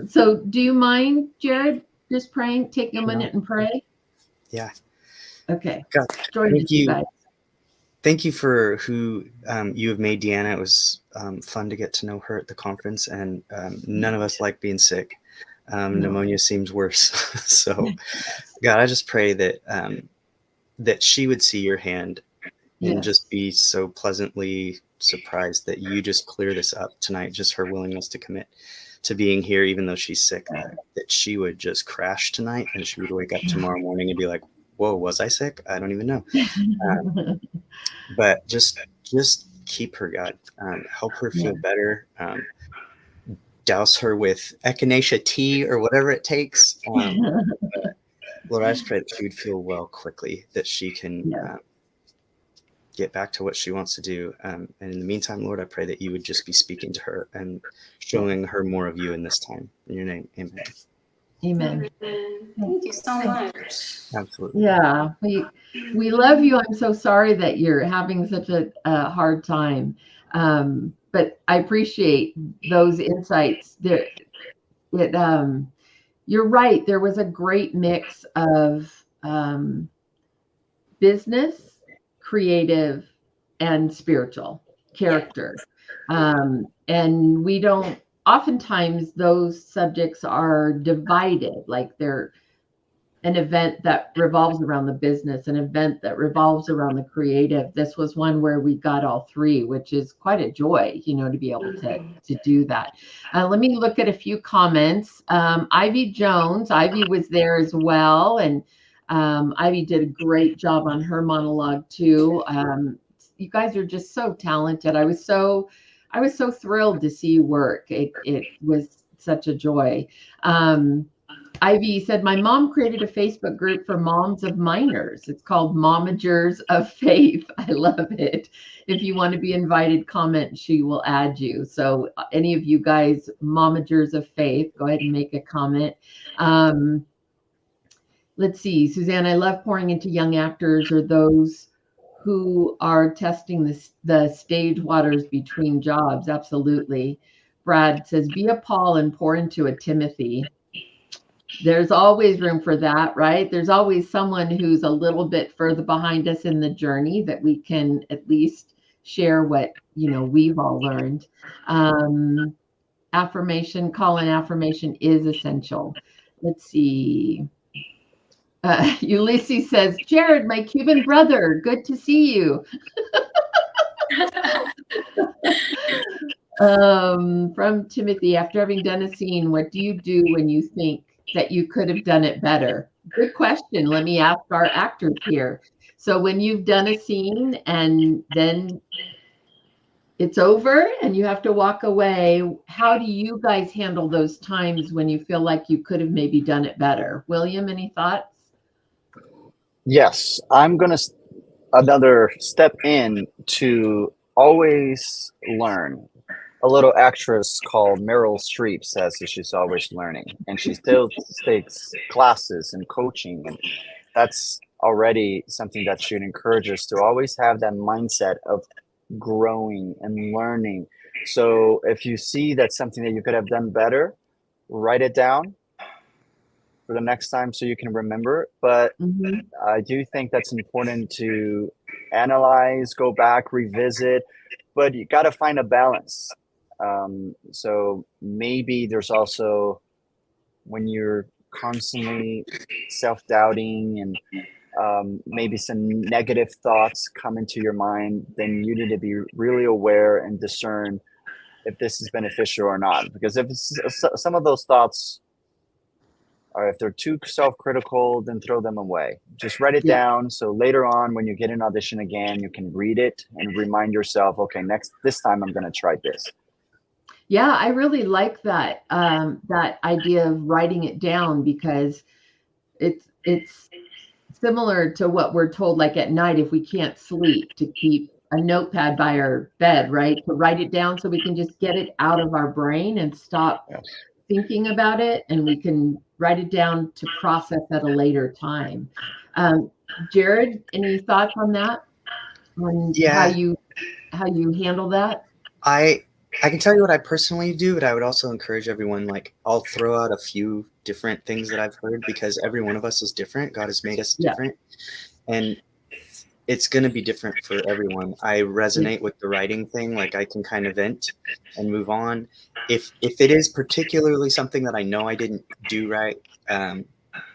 So do you mind, Jared, just praying, taking a minute and pray? Yeah. Okay. God, thank you, guys. Thank you for who you have made Deanna. It was fun to get to know her at the conference, and none of us like being sick. Pneumonia seems worse. So God, I just pray that that she would see your hand and just be so pleasantly surprised that you just clear this up tonight, just her willingness to commit to being here, even though she's sick, that she would just crash tonight and she would wake up tomorrow morning and be like, whoa, was I sick? I don't even know. But just keep her, God. Help her feel better. Douse her with echinacea tea or whatever it takes. Lord, I just pray that she would feel well quickly, that she can get back to what she wants to do. And in the meantime, Lord, I pray that you would just be speaking to her and showing her more of you in this time. In your name, amen. Amen. Thank you so much. Absolutely. Yeah, we love you. I'm so sorry that you're having such a hard time. But I appreciate those insights. You're right. There was a great mix of business, creative, and spiritual character. And we don't, oftentimes those subjects are divided, like they're an event that revolves around the business, an event that revolves around the creative. This was one where we got all three, which is quite a joy, to be able to do that. Let me look at a few comments. Ivy Jones, Ivy was there as well. And Ivy did a great job on her monologue too. You guys are just so talented. I was so thrilled to see you work. It was such a joy. Ivy said, my mom created a Facebook group for moms of minors. It's called Momagers of Faith. I love it. If you want to be invited, comment, she will add you. So any of you guys, Momagers of Faith, go ahead and make a comment. Let's see, Suzanne, I love pouring into young actors or those who are testing the stage waters between jobs. Absolutely. Brad says, be a Paul and pour into a Timothy. There's always room for that, right? There's always someone who's a little bit further behind us in the journey that we can at least share what, we've all learned. Affirmation, call-in affirmation is essential. Let's see. Ulysses says, Jared, my Cuban brother, good to see you. From Timothy, after having done a scene, what do you do when you think that you could have done it better? Good question. Let me ask our actors here. So when you've done a scene and then it's over and you have to walk away, how do you guys handle those times when you feel like you could have maybe done it better? William, any thoughts? Yes, I'm going to another step in to always learn. A little actress called Meryl Streep says that she's always learning, and she still takes classes and coaching, and that's already something that should encourage us to always have that mindset of growing and learning. So if you see that's something that you could have done better, write it down for the next time so you can remember. But I do think that's important to analyze, go back, revisit, but you got to find a balance. So maybe there's also when you're constantly self-doubting and maybe some negative thoughts come into your mind, then you need to be really aware and discern if this is beneficial or not. Because if it's, some of those thoughts or if they're too self-critical, then throw them away. Just write it down. So later on, when you get an audition again, you can read it and remind yourself, okay, this time I'm going to try this. Yeah, I really like that that idea of writing it down, because it's similar to what we're told, like at night, if we can't sleep, to keep a notepad by our bed, right? To write it down so we can just get it out of our brain and stop thinking about it, and we can write it down to process at a later time. Jared, any thoughts on that? On how you handle that? I can tell you what I personally do, but I would also encourage everyone, like, I'll throw out a few different things that I've heard, because every one of us is different. God has made us different. And it's going to be different for everyone. I resonate with the writing thing. Like I can kind of vent and move on. If it is particularly something that I know I didn't do right,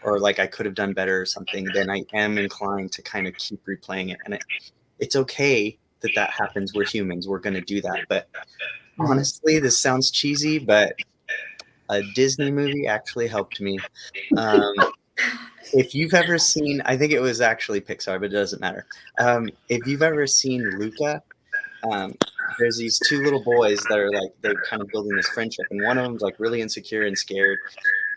or like I could have done better or something, then I am inclined to kind of keep replaying it. And it's okay that happens. We're humans. We're going to do that. But honestly, this sounds cheesy, but a Disney movie actually helped me. If you've ever seen, I think it was actually Pixar, but it doesn't matter. If you've ever seen Luca, there's these two little boys that are like, they're kind of building this friendship. And one of them's like really insecure and scared.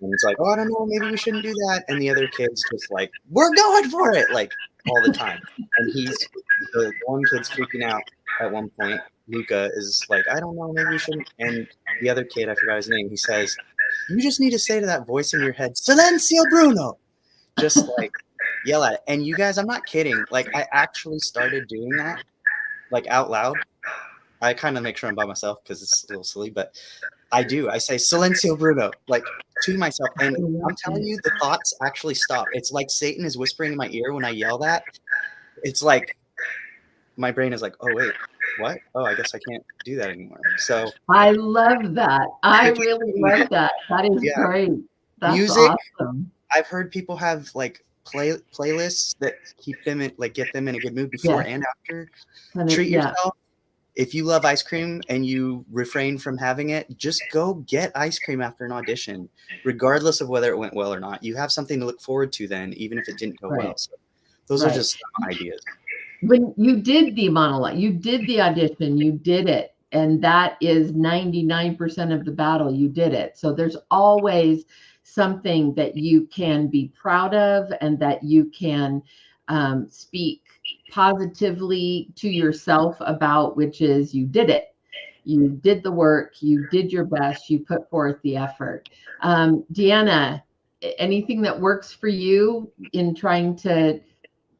And it's like, oh, I don't know, maybe we shouldn't do that. And the other kid's just like, we're going for it, like all the time. And the one kid's freaking out at one point. Luca is like, I don't know, maybe we shouldn't. And the other kid, I forgot his name, he says, you just need to say to that voice in your head, Silencio Bruno. Just like yell at it. And you guys, I'm not kidding. Like I actually started doing that like out loud. I kind of make sure I'm by myself because it's a little silly, but I do. I say Silencio Bruno, like to myself. And I'm telling you, the thoughts actually stop. It's like Satan is whispering in my ear when I yell that. It's like my brain is like, oh, wait, what? Oh, I guess I can't do that anymore. So I love that. I really love that. That is great. That's music, awesome. I've heard people have like playlists that keep them in, like get them in a good mood before and after. Treat yourself. If you love ice cream and you refrain from having it, just go get ice cream after an audition, regardless of whether it went well or not. You have something to look forward to then, even if it didn't go well. So those are just some ideas. When you did the monologue, you did the audition, you did it. And that is 99% of the battle. You did it. So there's always something that you can be proud of and that you can speak positively to yourself about, which is you did it. You did the work. You did your best. You put forth the effort. Deanna, anything that works for you in trying to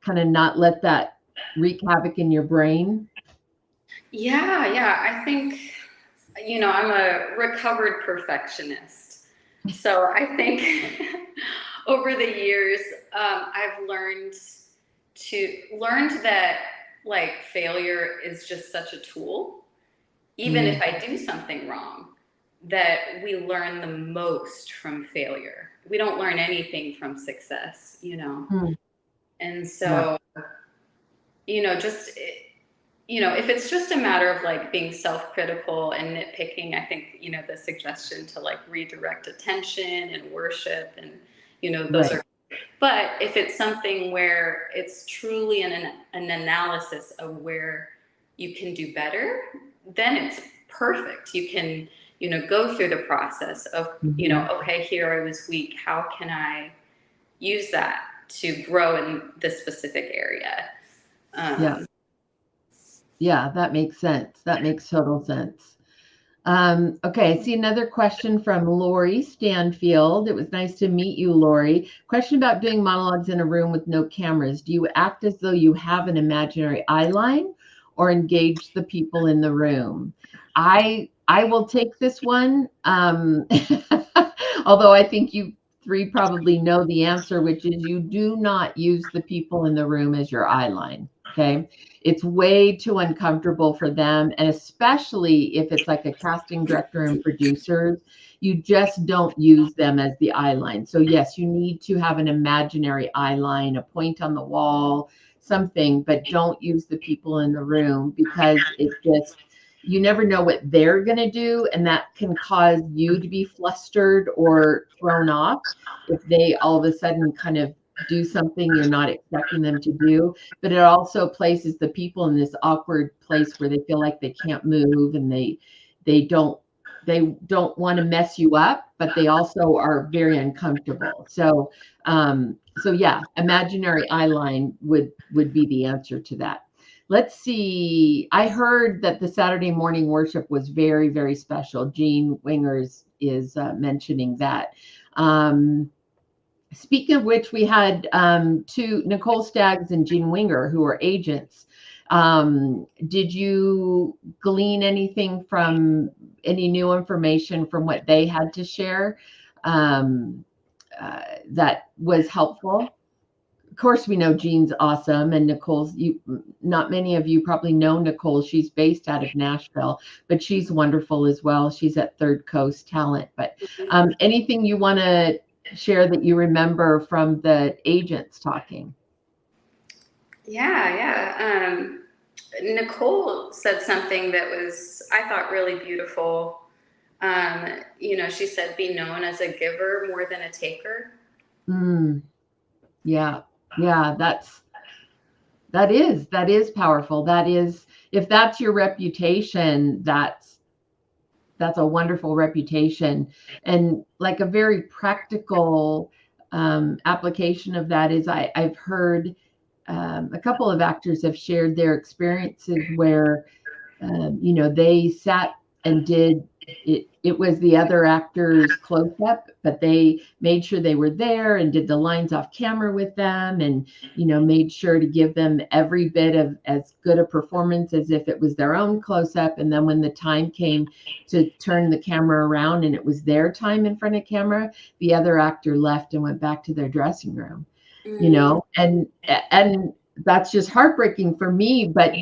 kind of not let that wreak havoc in your brain? Yeah. I think, I'm a recovered perfectionist. So I think over the years, I've learned that like failure is just such a tool. Even if I do something wrong, that we learn the most from failure. We don't learn anything from success, And so, if it's just a matter of like being self-critical and nitpicking, I think, the suggestion to like redirect attention and worship and, those are, but if it's something where it's truly an analysis of where you can do better, then it's perfect. You can, go through the process of, okay, here I was weak. How can I use that to grow in this specific area? Yeah, that makes sense. That makes total sense. Okay, I see another question from Lori Stanfield. It was nice to meet you, Lori. Question about doing monologues in a room with no cameras. Do you act as though you have an imaginary eye line or engage the people in the room? I will take this one, although I think you three probably know the answer, which is you do not use the people in the room as your eye line, okay? It's way too uncomfortable for them. And especially if it's like a casting director and producers, you just don't use them as the eye line. So yes, you need to have an imaginary eye line, a point on the wall, something, but don't use the people in the room because it just, you never know what they're going to do. And that can cause you to be flustered or thrown off if they all of a sudden kind of do something you're not expecting them to do. But it also places the people in this awkward place where they feel like they can't move and they don't want to mess you up, but they also are very uncomfortable. So yeah, imaginary eye line would be the answer to that. Let's see. I heard that the Saturday morning worship was very, very special. Jean Wingers is mentioning that. Speaking of which, we had two, Nicole Staggs and Jean Winger, who are agents. Did you glean anything from any new information from what they had to share that was helpful? course, we know Jean's awesome, and Nicole's. Not many of you probably know Nicole. She's based out of Nashville, but she's wonderful as well. She's at Third Coast Talent. But anything you want to share that you remember from the agents talking? Yeah. Nicole said something that was, I thought, really beautiful. She said, be known as a giver more than a taker. Yeah. That is powerful. That is, if that's your reputation, that's a wonderful reputation. And like a very practical application of that is I've heard a couple of actors have shared their experiences where, they sat and did it. It was the other actor's close up, but they made sure they were there and did the lines off camera with them, and made sure to give them every bit of as good a performance as if it was their own close up. And then when the time came to turn the camera around and it was their time in front of camera, the other actor left and went back to their dressing room. And that's just heartbreaking for me, but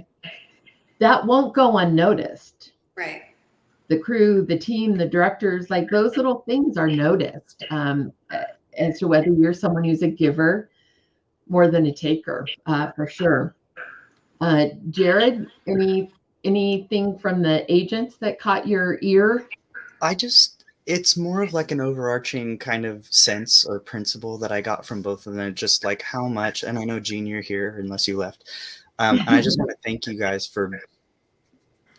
that won't go unnoticed. Right. The crew, the team, the directors, like those little things are noticed as to whether you're someone who's a giver more than a taker, for sure. Jared, anything from the agents that caught your ear? It's more of like an overarching kind of sense or principle that I got from both of them, just like how much, and I know Jean, you're here unless you left. And I just want to thank you guys for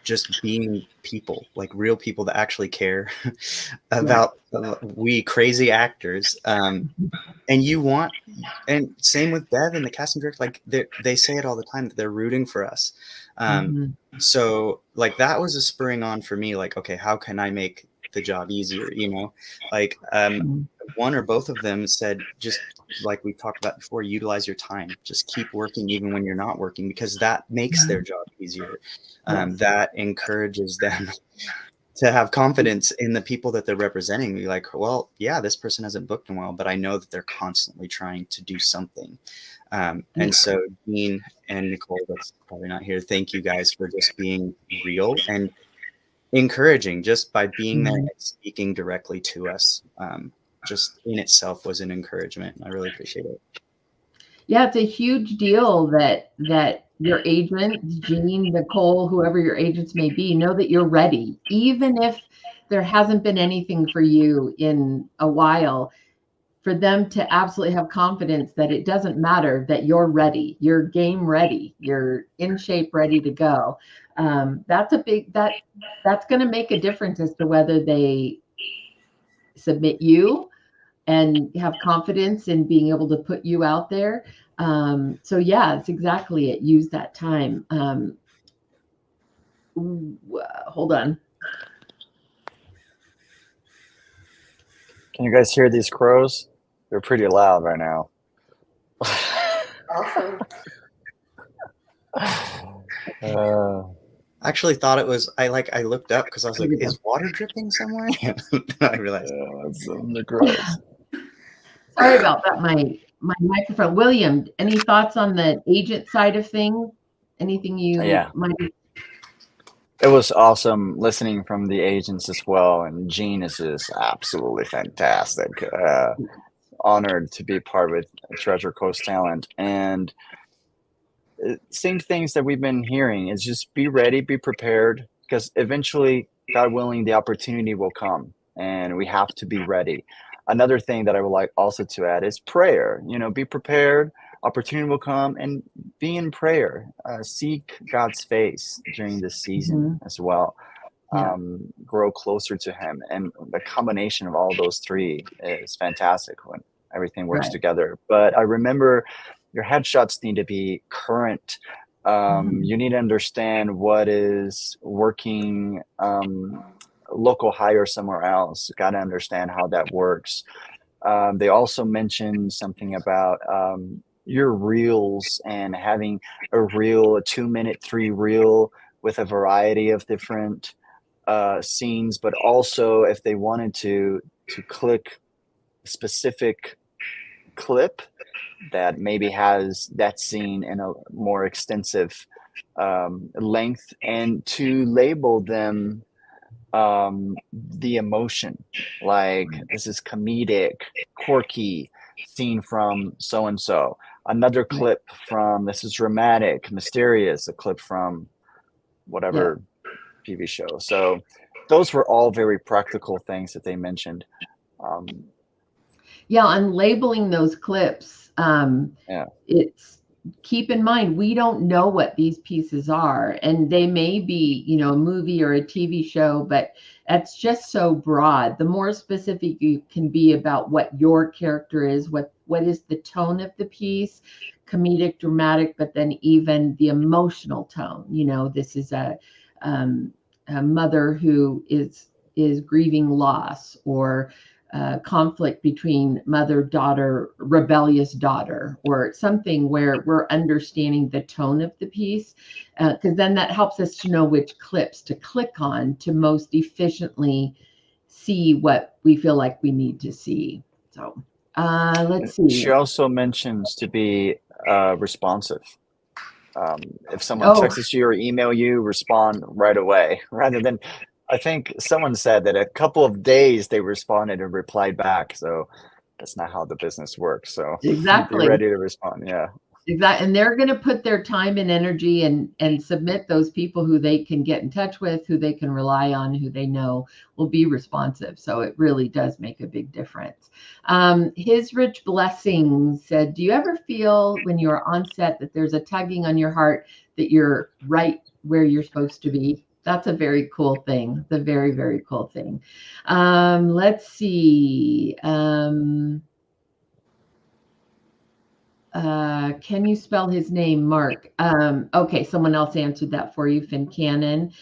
just being people, like real people that actually care about we crazy actors. And same with Bev and the casting director, like they say it all the time that they're rooting for us. So like that was a spurring on for me, like, okay, how can I make the job easier? Like one or both of them said, just like we talked about before, utilize your time, just keep working even when you're not working, because that makes their job easier. That encourages them to have confidence in the people that they're representing. Be like, well, yeah, this person hasn't booked in a while, but I know that they're constantly trying to do something. And so Jean and Nicole, that's probably not here, thank you guys for just being real and encouraging just by being there and speaking directly to us. Just in itself was an encouragement. I really appreciate it. Yeah, it's a huge deal that your agent, Jean, Nicole, whoever your agents may be, know that you're ready. Even if there hasn't been anything for you in a while, for them to absolutely have confidence that it doesn't matter, that you're ready, you're game ready, you're in shape, ready to go. That's going to make a difference as to whether they submit you and have confidence in being able to put you out there. So yeah, it's exactly it. Use that time. Hold on. Can you guys hear these crows? They're pretty loud right now. Awesome. I actually thought it was, I looked up because I was like, is water dripping somewhere? I realized. That's the crows. Sorry about that, my microphone. William, any thoughts on the agent side of things? Anything you might? It was awesome listening from the agents as well, and Jean is just absolutely fantastic. Honored to be part with Treasure Coast Talent, and same things that we've been hearing is just be ready, be prepared, because eventually, God willing, the opportunity will come, and we have to be ready. Another thing that I would like also to add is prayer. Be prepared. Opportunity will come, and be in prayer. Seek God's face during this season as well. Grow closer to Him, and the combination of all those three is fantastic when everything works together. But I remember your headshots need to be current. You need to understand what is working. Local hire somewhere else. Got to understand how that works. They also mentioned something about your reels and having a 2-minute 3 reel with a variety of different scenes, but also if they wanted to click specific clip that maybe has that scene in a more extensive length, and to label them the emotion, like this is comedic, quirky, scene from so and so, another clip from this is dramatic, mysterious, a clip from whatever TV show. So those were all very practical things that they mentioned. And labeling those clips, it's, keep in mind, we don't know what these pieces are, and they may be, you know, a movie or a TV show, but that's just so broad. The more specific you can be about what your character is, what is the tone of the piece, comedic, dramatic, but then even the emotional tone. You know, this is a mother who is grieving loss, or conflict between mother-daughter, rebellious daughter, or something where we're understanding the tone of the piece, because then that helps us to know which clips to click on to most efficiently see what we feel like we need to see. So let's see. She also mentions to be responsive. If someone texts you or email you, respond right away, rather than, I think someone said that a couple of days they responded and replied back. So that's not how the business works. So exactly, be ready to respond. Yeah, exactly. And they're going to put their time and energy and submit those people who they can get in touch with, who they can rely on, who they know will be responsive. So it really does make a big difference. His Rich Blessings said, do you ever feel when you're on set that there's a tugging on your heart that you're right where you're supposed to be? That's a very cool thing. It's a very, very cool thing. Let's see. Can you spell his name, Mark? Okay, someone else answered that for you, Finn Cannon.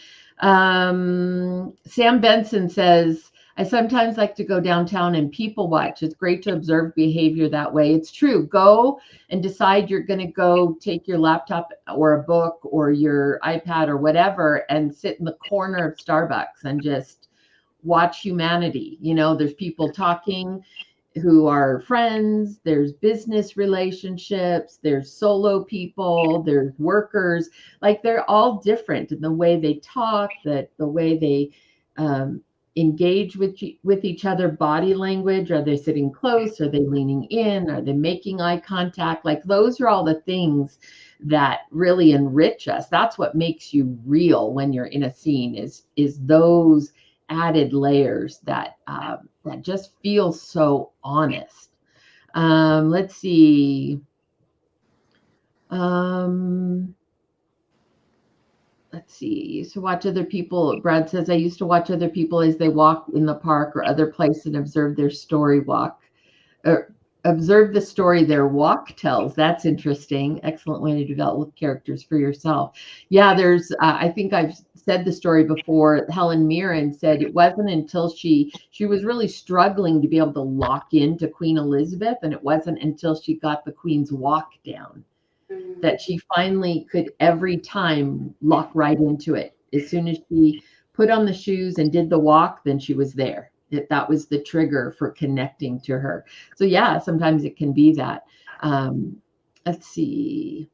Sam Benson says, I sometimes like to go downtown and people watch. It's great to observe behavior that way. It's true. Go and decide you're going to go take your laptop or a book or your iPad or whatever and sit in the corner of Starbucks and just watch humanity. You know, there's people talking who are friends, there's business relationships, there's solo people, there's workers. Like, they're all different in the way they talk, the way they engage with each other, body language. Are they sitting close? Are they leaning in? Are they making eye contact? Like, those are all the things that really enrich us. That's what makes you real when you're in a scene, is those added layers that that just feel so honest. Let's see. Let's see. Used to watch other people. Brad says, I used to watch other people as they walk in the park or other place and observe their story walk, or observe the story their walk tells. That's interesting. Excellent way to develop characters for yourself. Yeah, there's, I think I've said the story before. Helen Mirren said it wasn't until she was really struggling to be able to lock into Queen Elizabeth, and it wasn't until she got the Queen's walk down that she finally could every time lock right into it. As soon as she put on the shoes and did the walk, then she was there. That was the trigger for connecting to her. So yeah, sometimes it can be that. Let's see.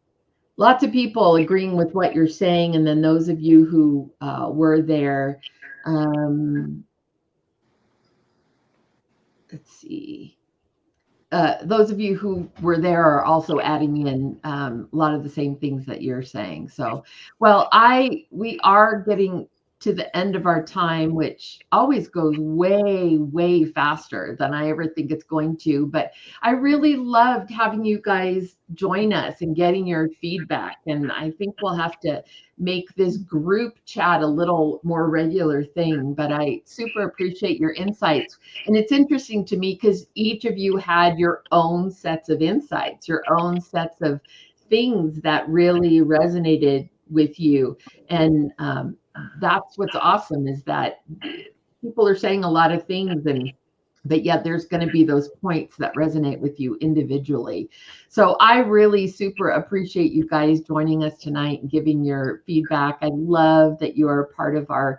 Lots of people agreeing with what you're saying. And then those of you who were there, let's see. Those of you who were there are also adding in a lot of the same things that you're saying. So, well, we are getting to the end of our time, which always goes way, way faster than I ever think it's going to. But I really loved having you guys join us and getting your feedback. And I think we'll have to make this group chat a little more regular thing. But I super appreciate your insights. And it's interesting to me because each of you had your own sets of insights, your own sets of things that really resonated with you. And that's what's awesome, is that people are saying a lot of things, but yet there's going to be those points that resonate with you individually. So I really super appreciate you guys joining us tonight and giving your feedback. I love that you are part of our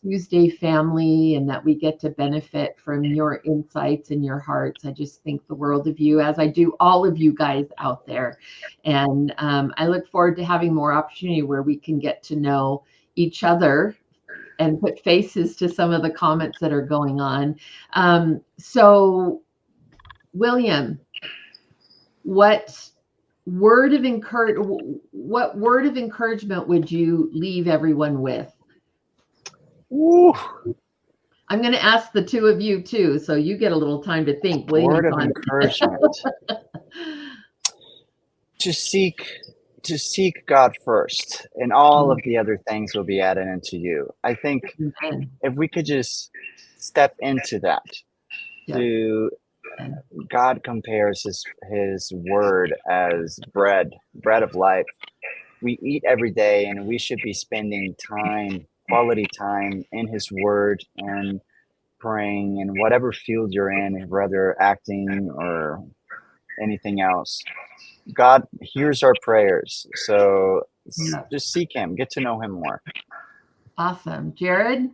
Tuesday family, and that we get to benefit from your insights and your hearts. I just think the world of you, as I do all of you guys out there. And I look forward to having more opportunity where we can get to know each other and put faces to some of the comments that are going on. So, William, what word of encouragement would you leave everyone with? Ooh, I'm going to ask the two of you too, so you get a little time to think. word of encouragement. to seek God first, and all of the other things will be added into you. I think if we could just step into that, God compares his word as bread of life. We eat every day, and we should be spending quality time in his word and praying in whatever field you're in, whether acting or anything else. God hears our prayers. So just seek him, get to know him more. Awesome. Jared?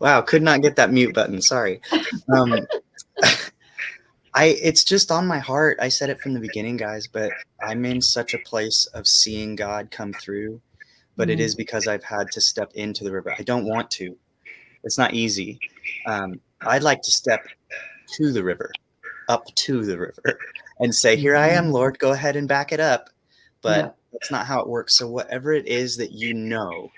Wow, could not get that mute button. Sorry. It's just on my heart. I said it from the beginning, guys, but I'm in such a place of seeing God come through, but it is because I've had to step into the river. I don't want to. It's not easy. I'd like to step to the river, up to the river, and say, here I am, Lord, go ahead and back it up. But that's not how it works. So whatever it is that you know,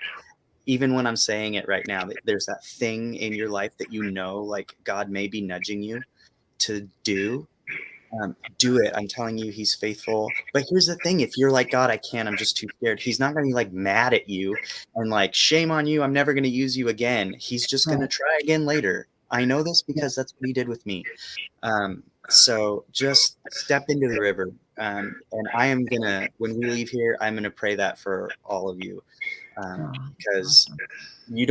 even when I'm saying it right now, there's that thing in your life that you know, like God may be nudging you to do it. I'm telling you, he's faithful. But here's the thing. If you're like, God, I can't, I'm just too scared. He's not going to be like mad at you and like, shame on you, I'm never going to use you again. He's just going to try again later. I know this because that's what he did with me. So just step into the river. And I am going to, when we leave here, I'm going to pray that for all of you. Because we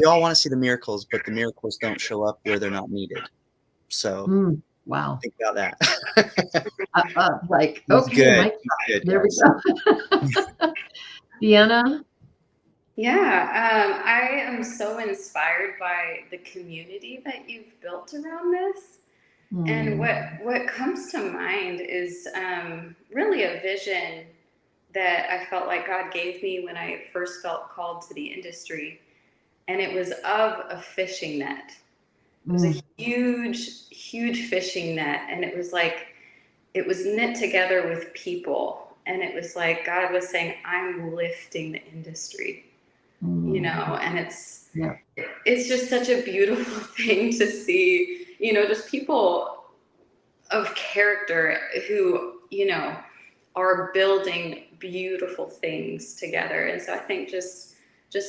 all want to see the miracles, but the miracles don't show up where they're not needed. So wow. Think about that. Okay, good, there we go. Deanna? Yeah, I am so inspired by the community that you've built around this. And what comes to mind is really a vision that I felt like God gave me when I first felt called to the industry. And it was of a fishing net. It was a huge, huge fishing net. And it was knit together with people. And it was like God was saying, I'm lifting the industry, and it's just such a beautiful thing to see, just people of character who, are building beautiful things together. And so I think just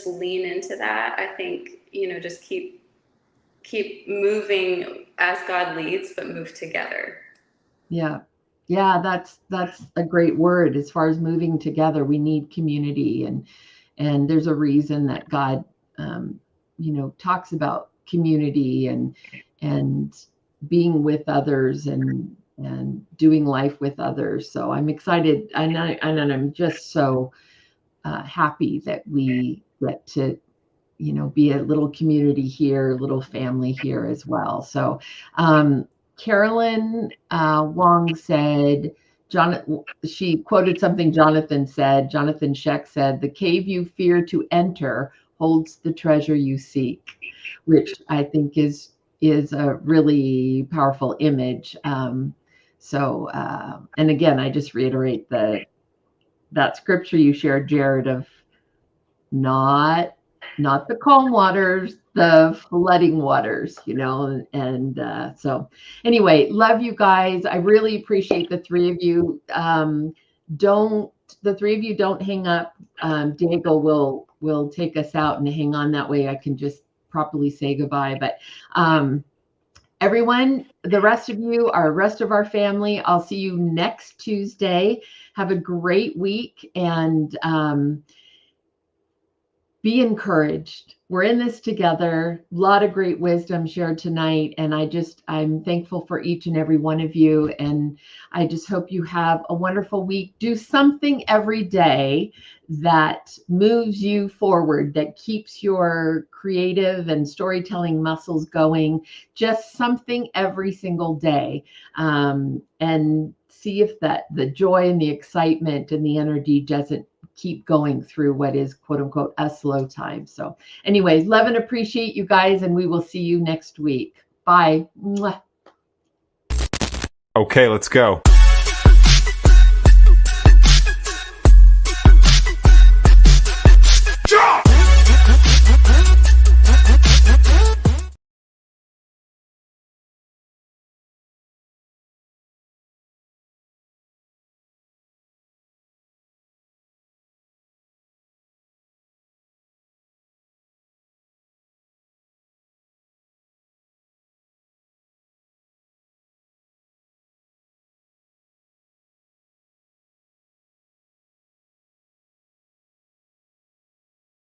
lean into that. I think, just keep moving as God leads, but move together. Yeah, that's a great word. As far as moving together, we need community, and there's a reason that God, talks about community and being with others and doing life with others. So I'm excited, and I'm just so happy that we get to, be a little community here, a little family here as well. So Carolyn Wong said, she quoted something Jonathan said. Jonathan Sheck said, "The cave you fear to enter holds the treasure you seek," which I think is a really powerful image. And again, I just reiterate that scripture you shared, Jared, of not the calm waters, the flooding waters, and so anyway, love you guys. I really appreciate the three of you. The three of you don't hang up. Diego will take us out and hang on, that way I can just properly say goodbye. But everyone, the rest of our family, I'll see you next Tuesday. Have a great week, and be encouraged. We're in this together. A lot of great wisdom shared tonight. And I'm thankful for each and every one of you. And I just hope you have a wonderful week. Do something every day that moves you forward, that keeps your creative and storytelling muscles going. Just something every single day. And see if the joy and the excitement and the energy doesn't keep going through what is quote unquote a slow time. So anyways, love and appreciate you guys, and we will see you next week. Bye. Mwah. Okay, let's go.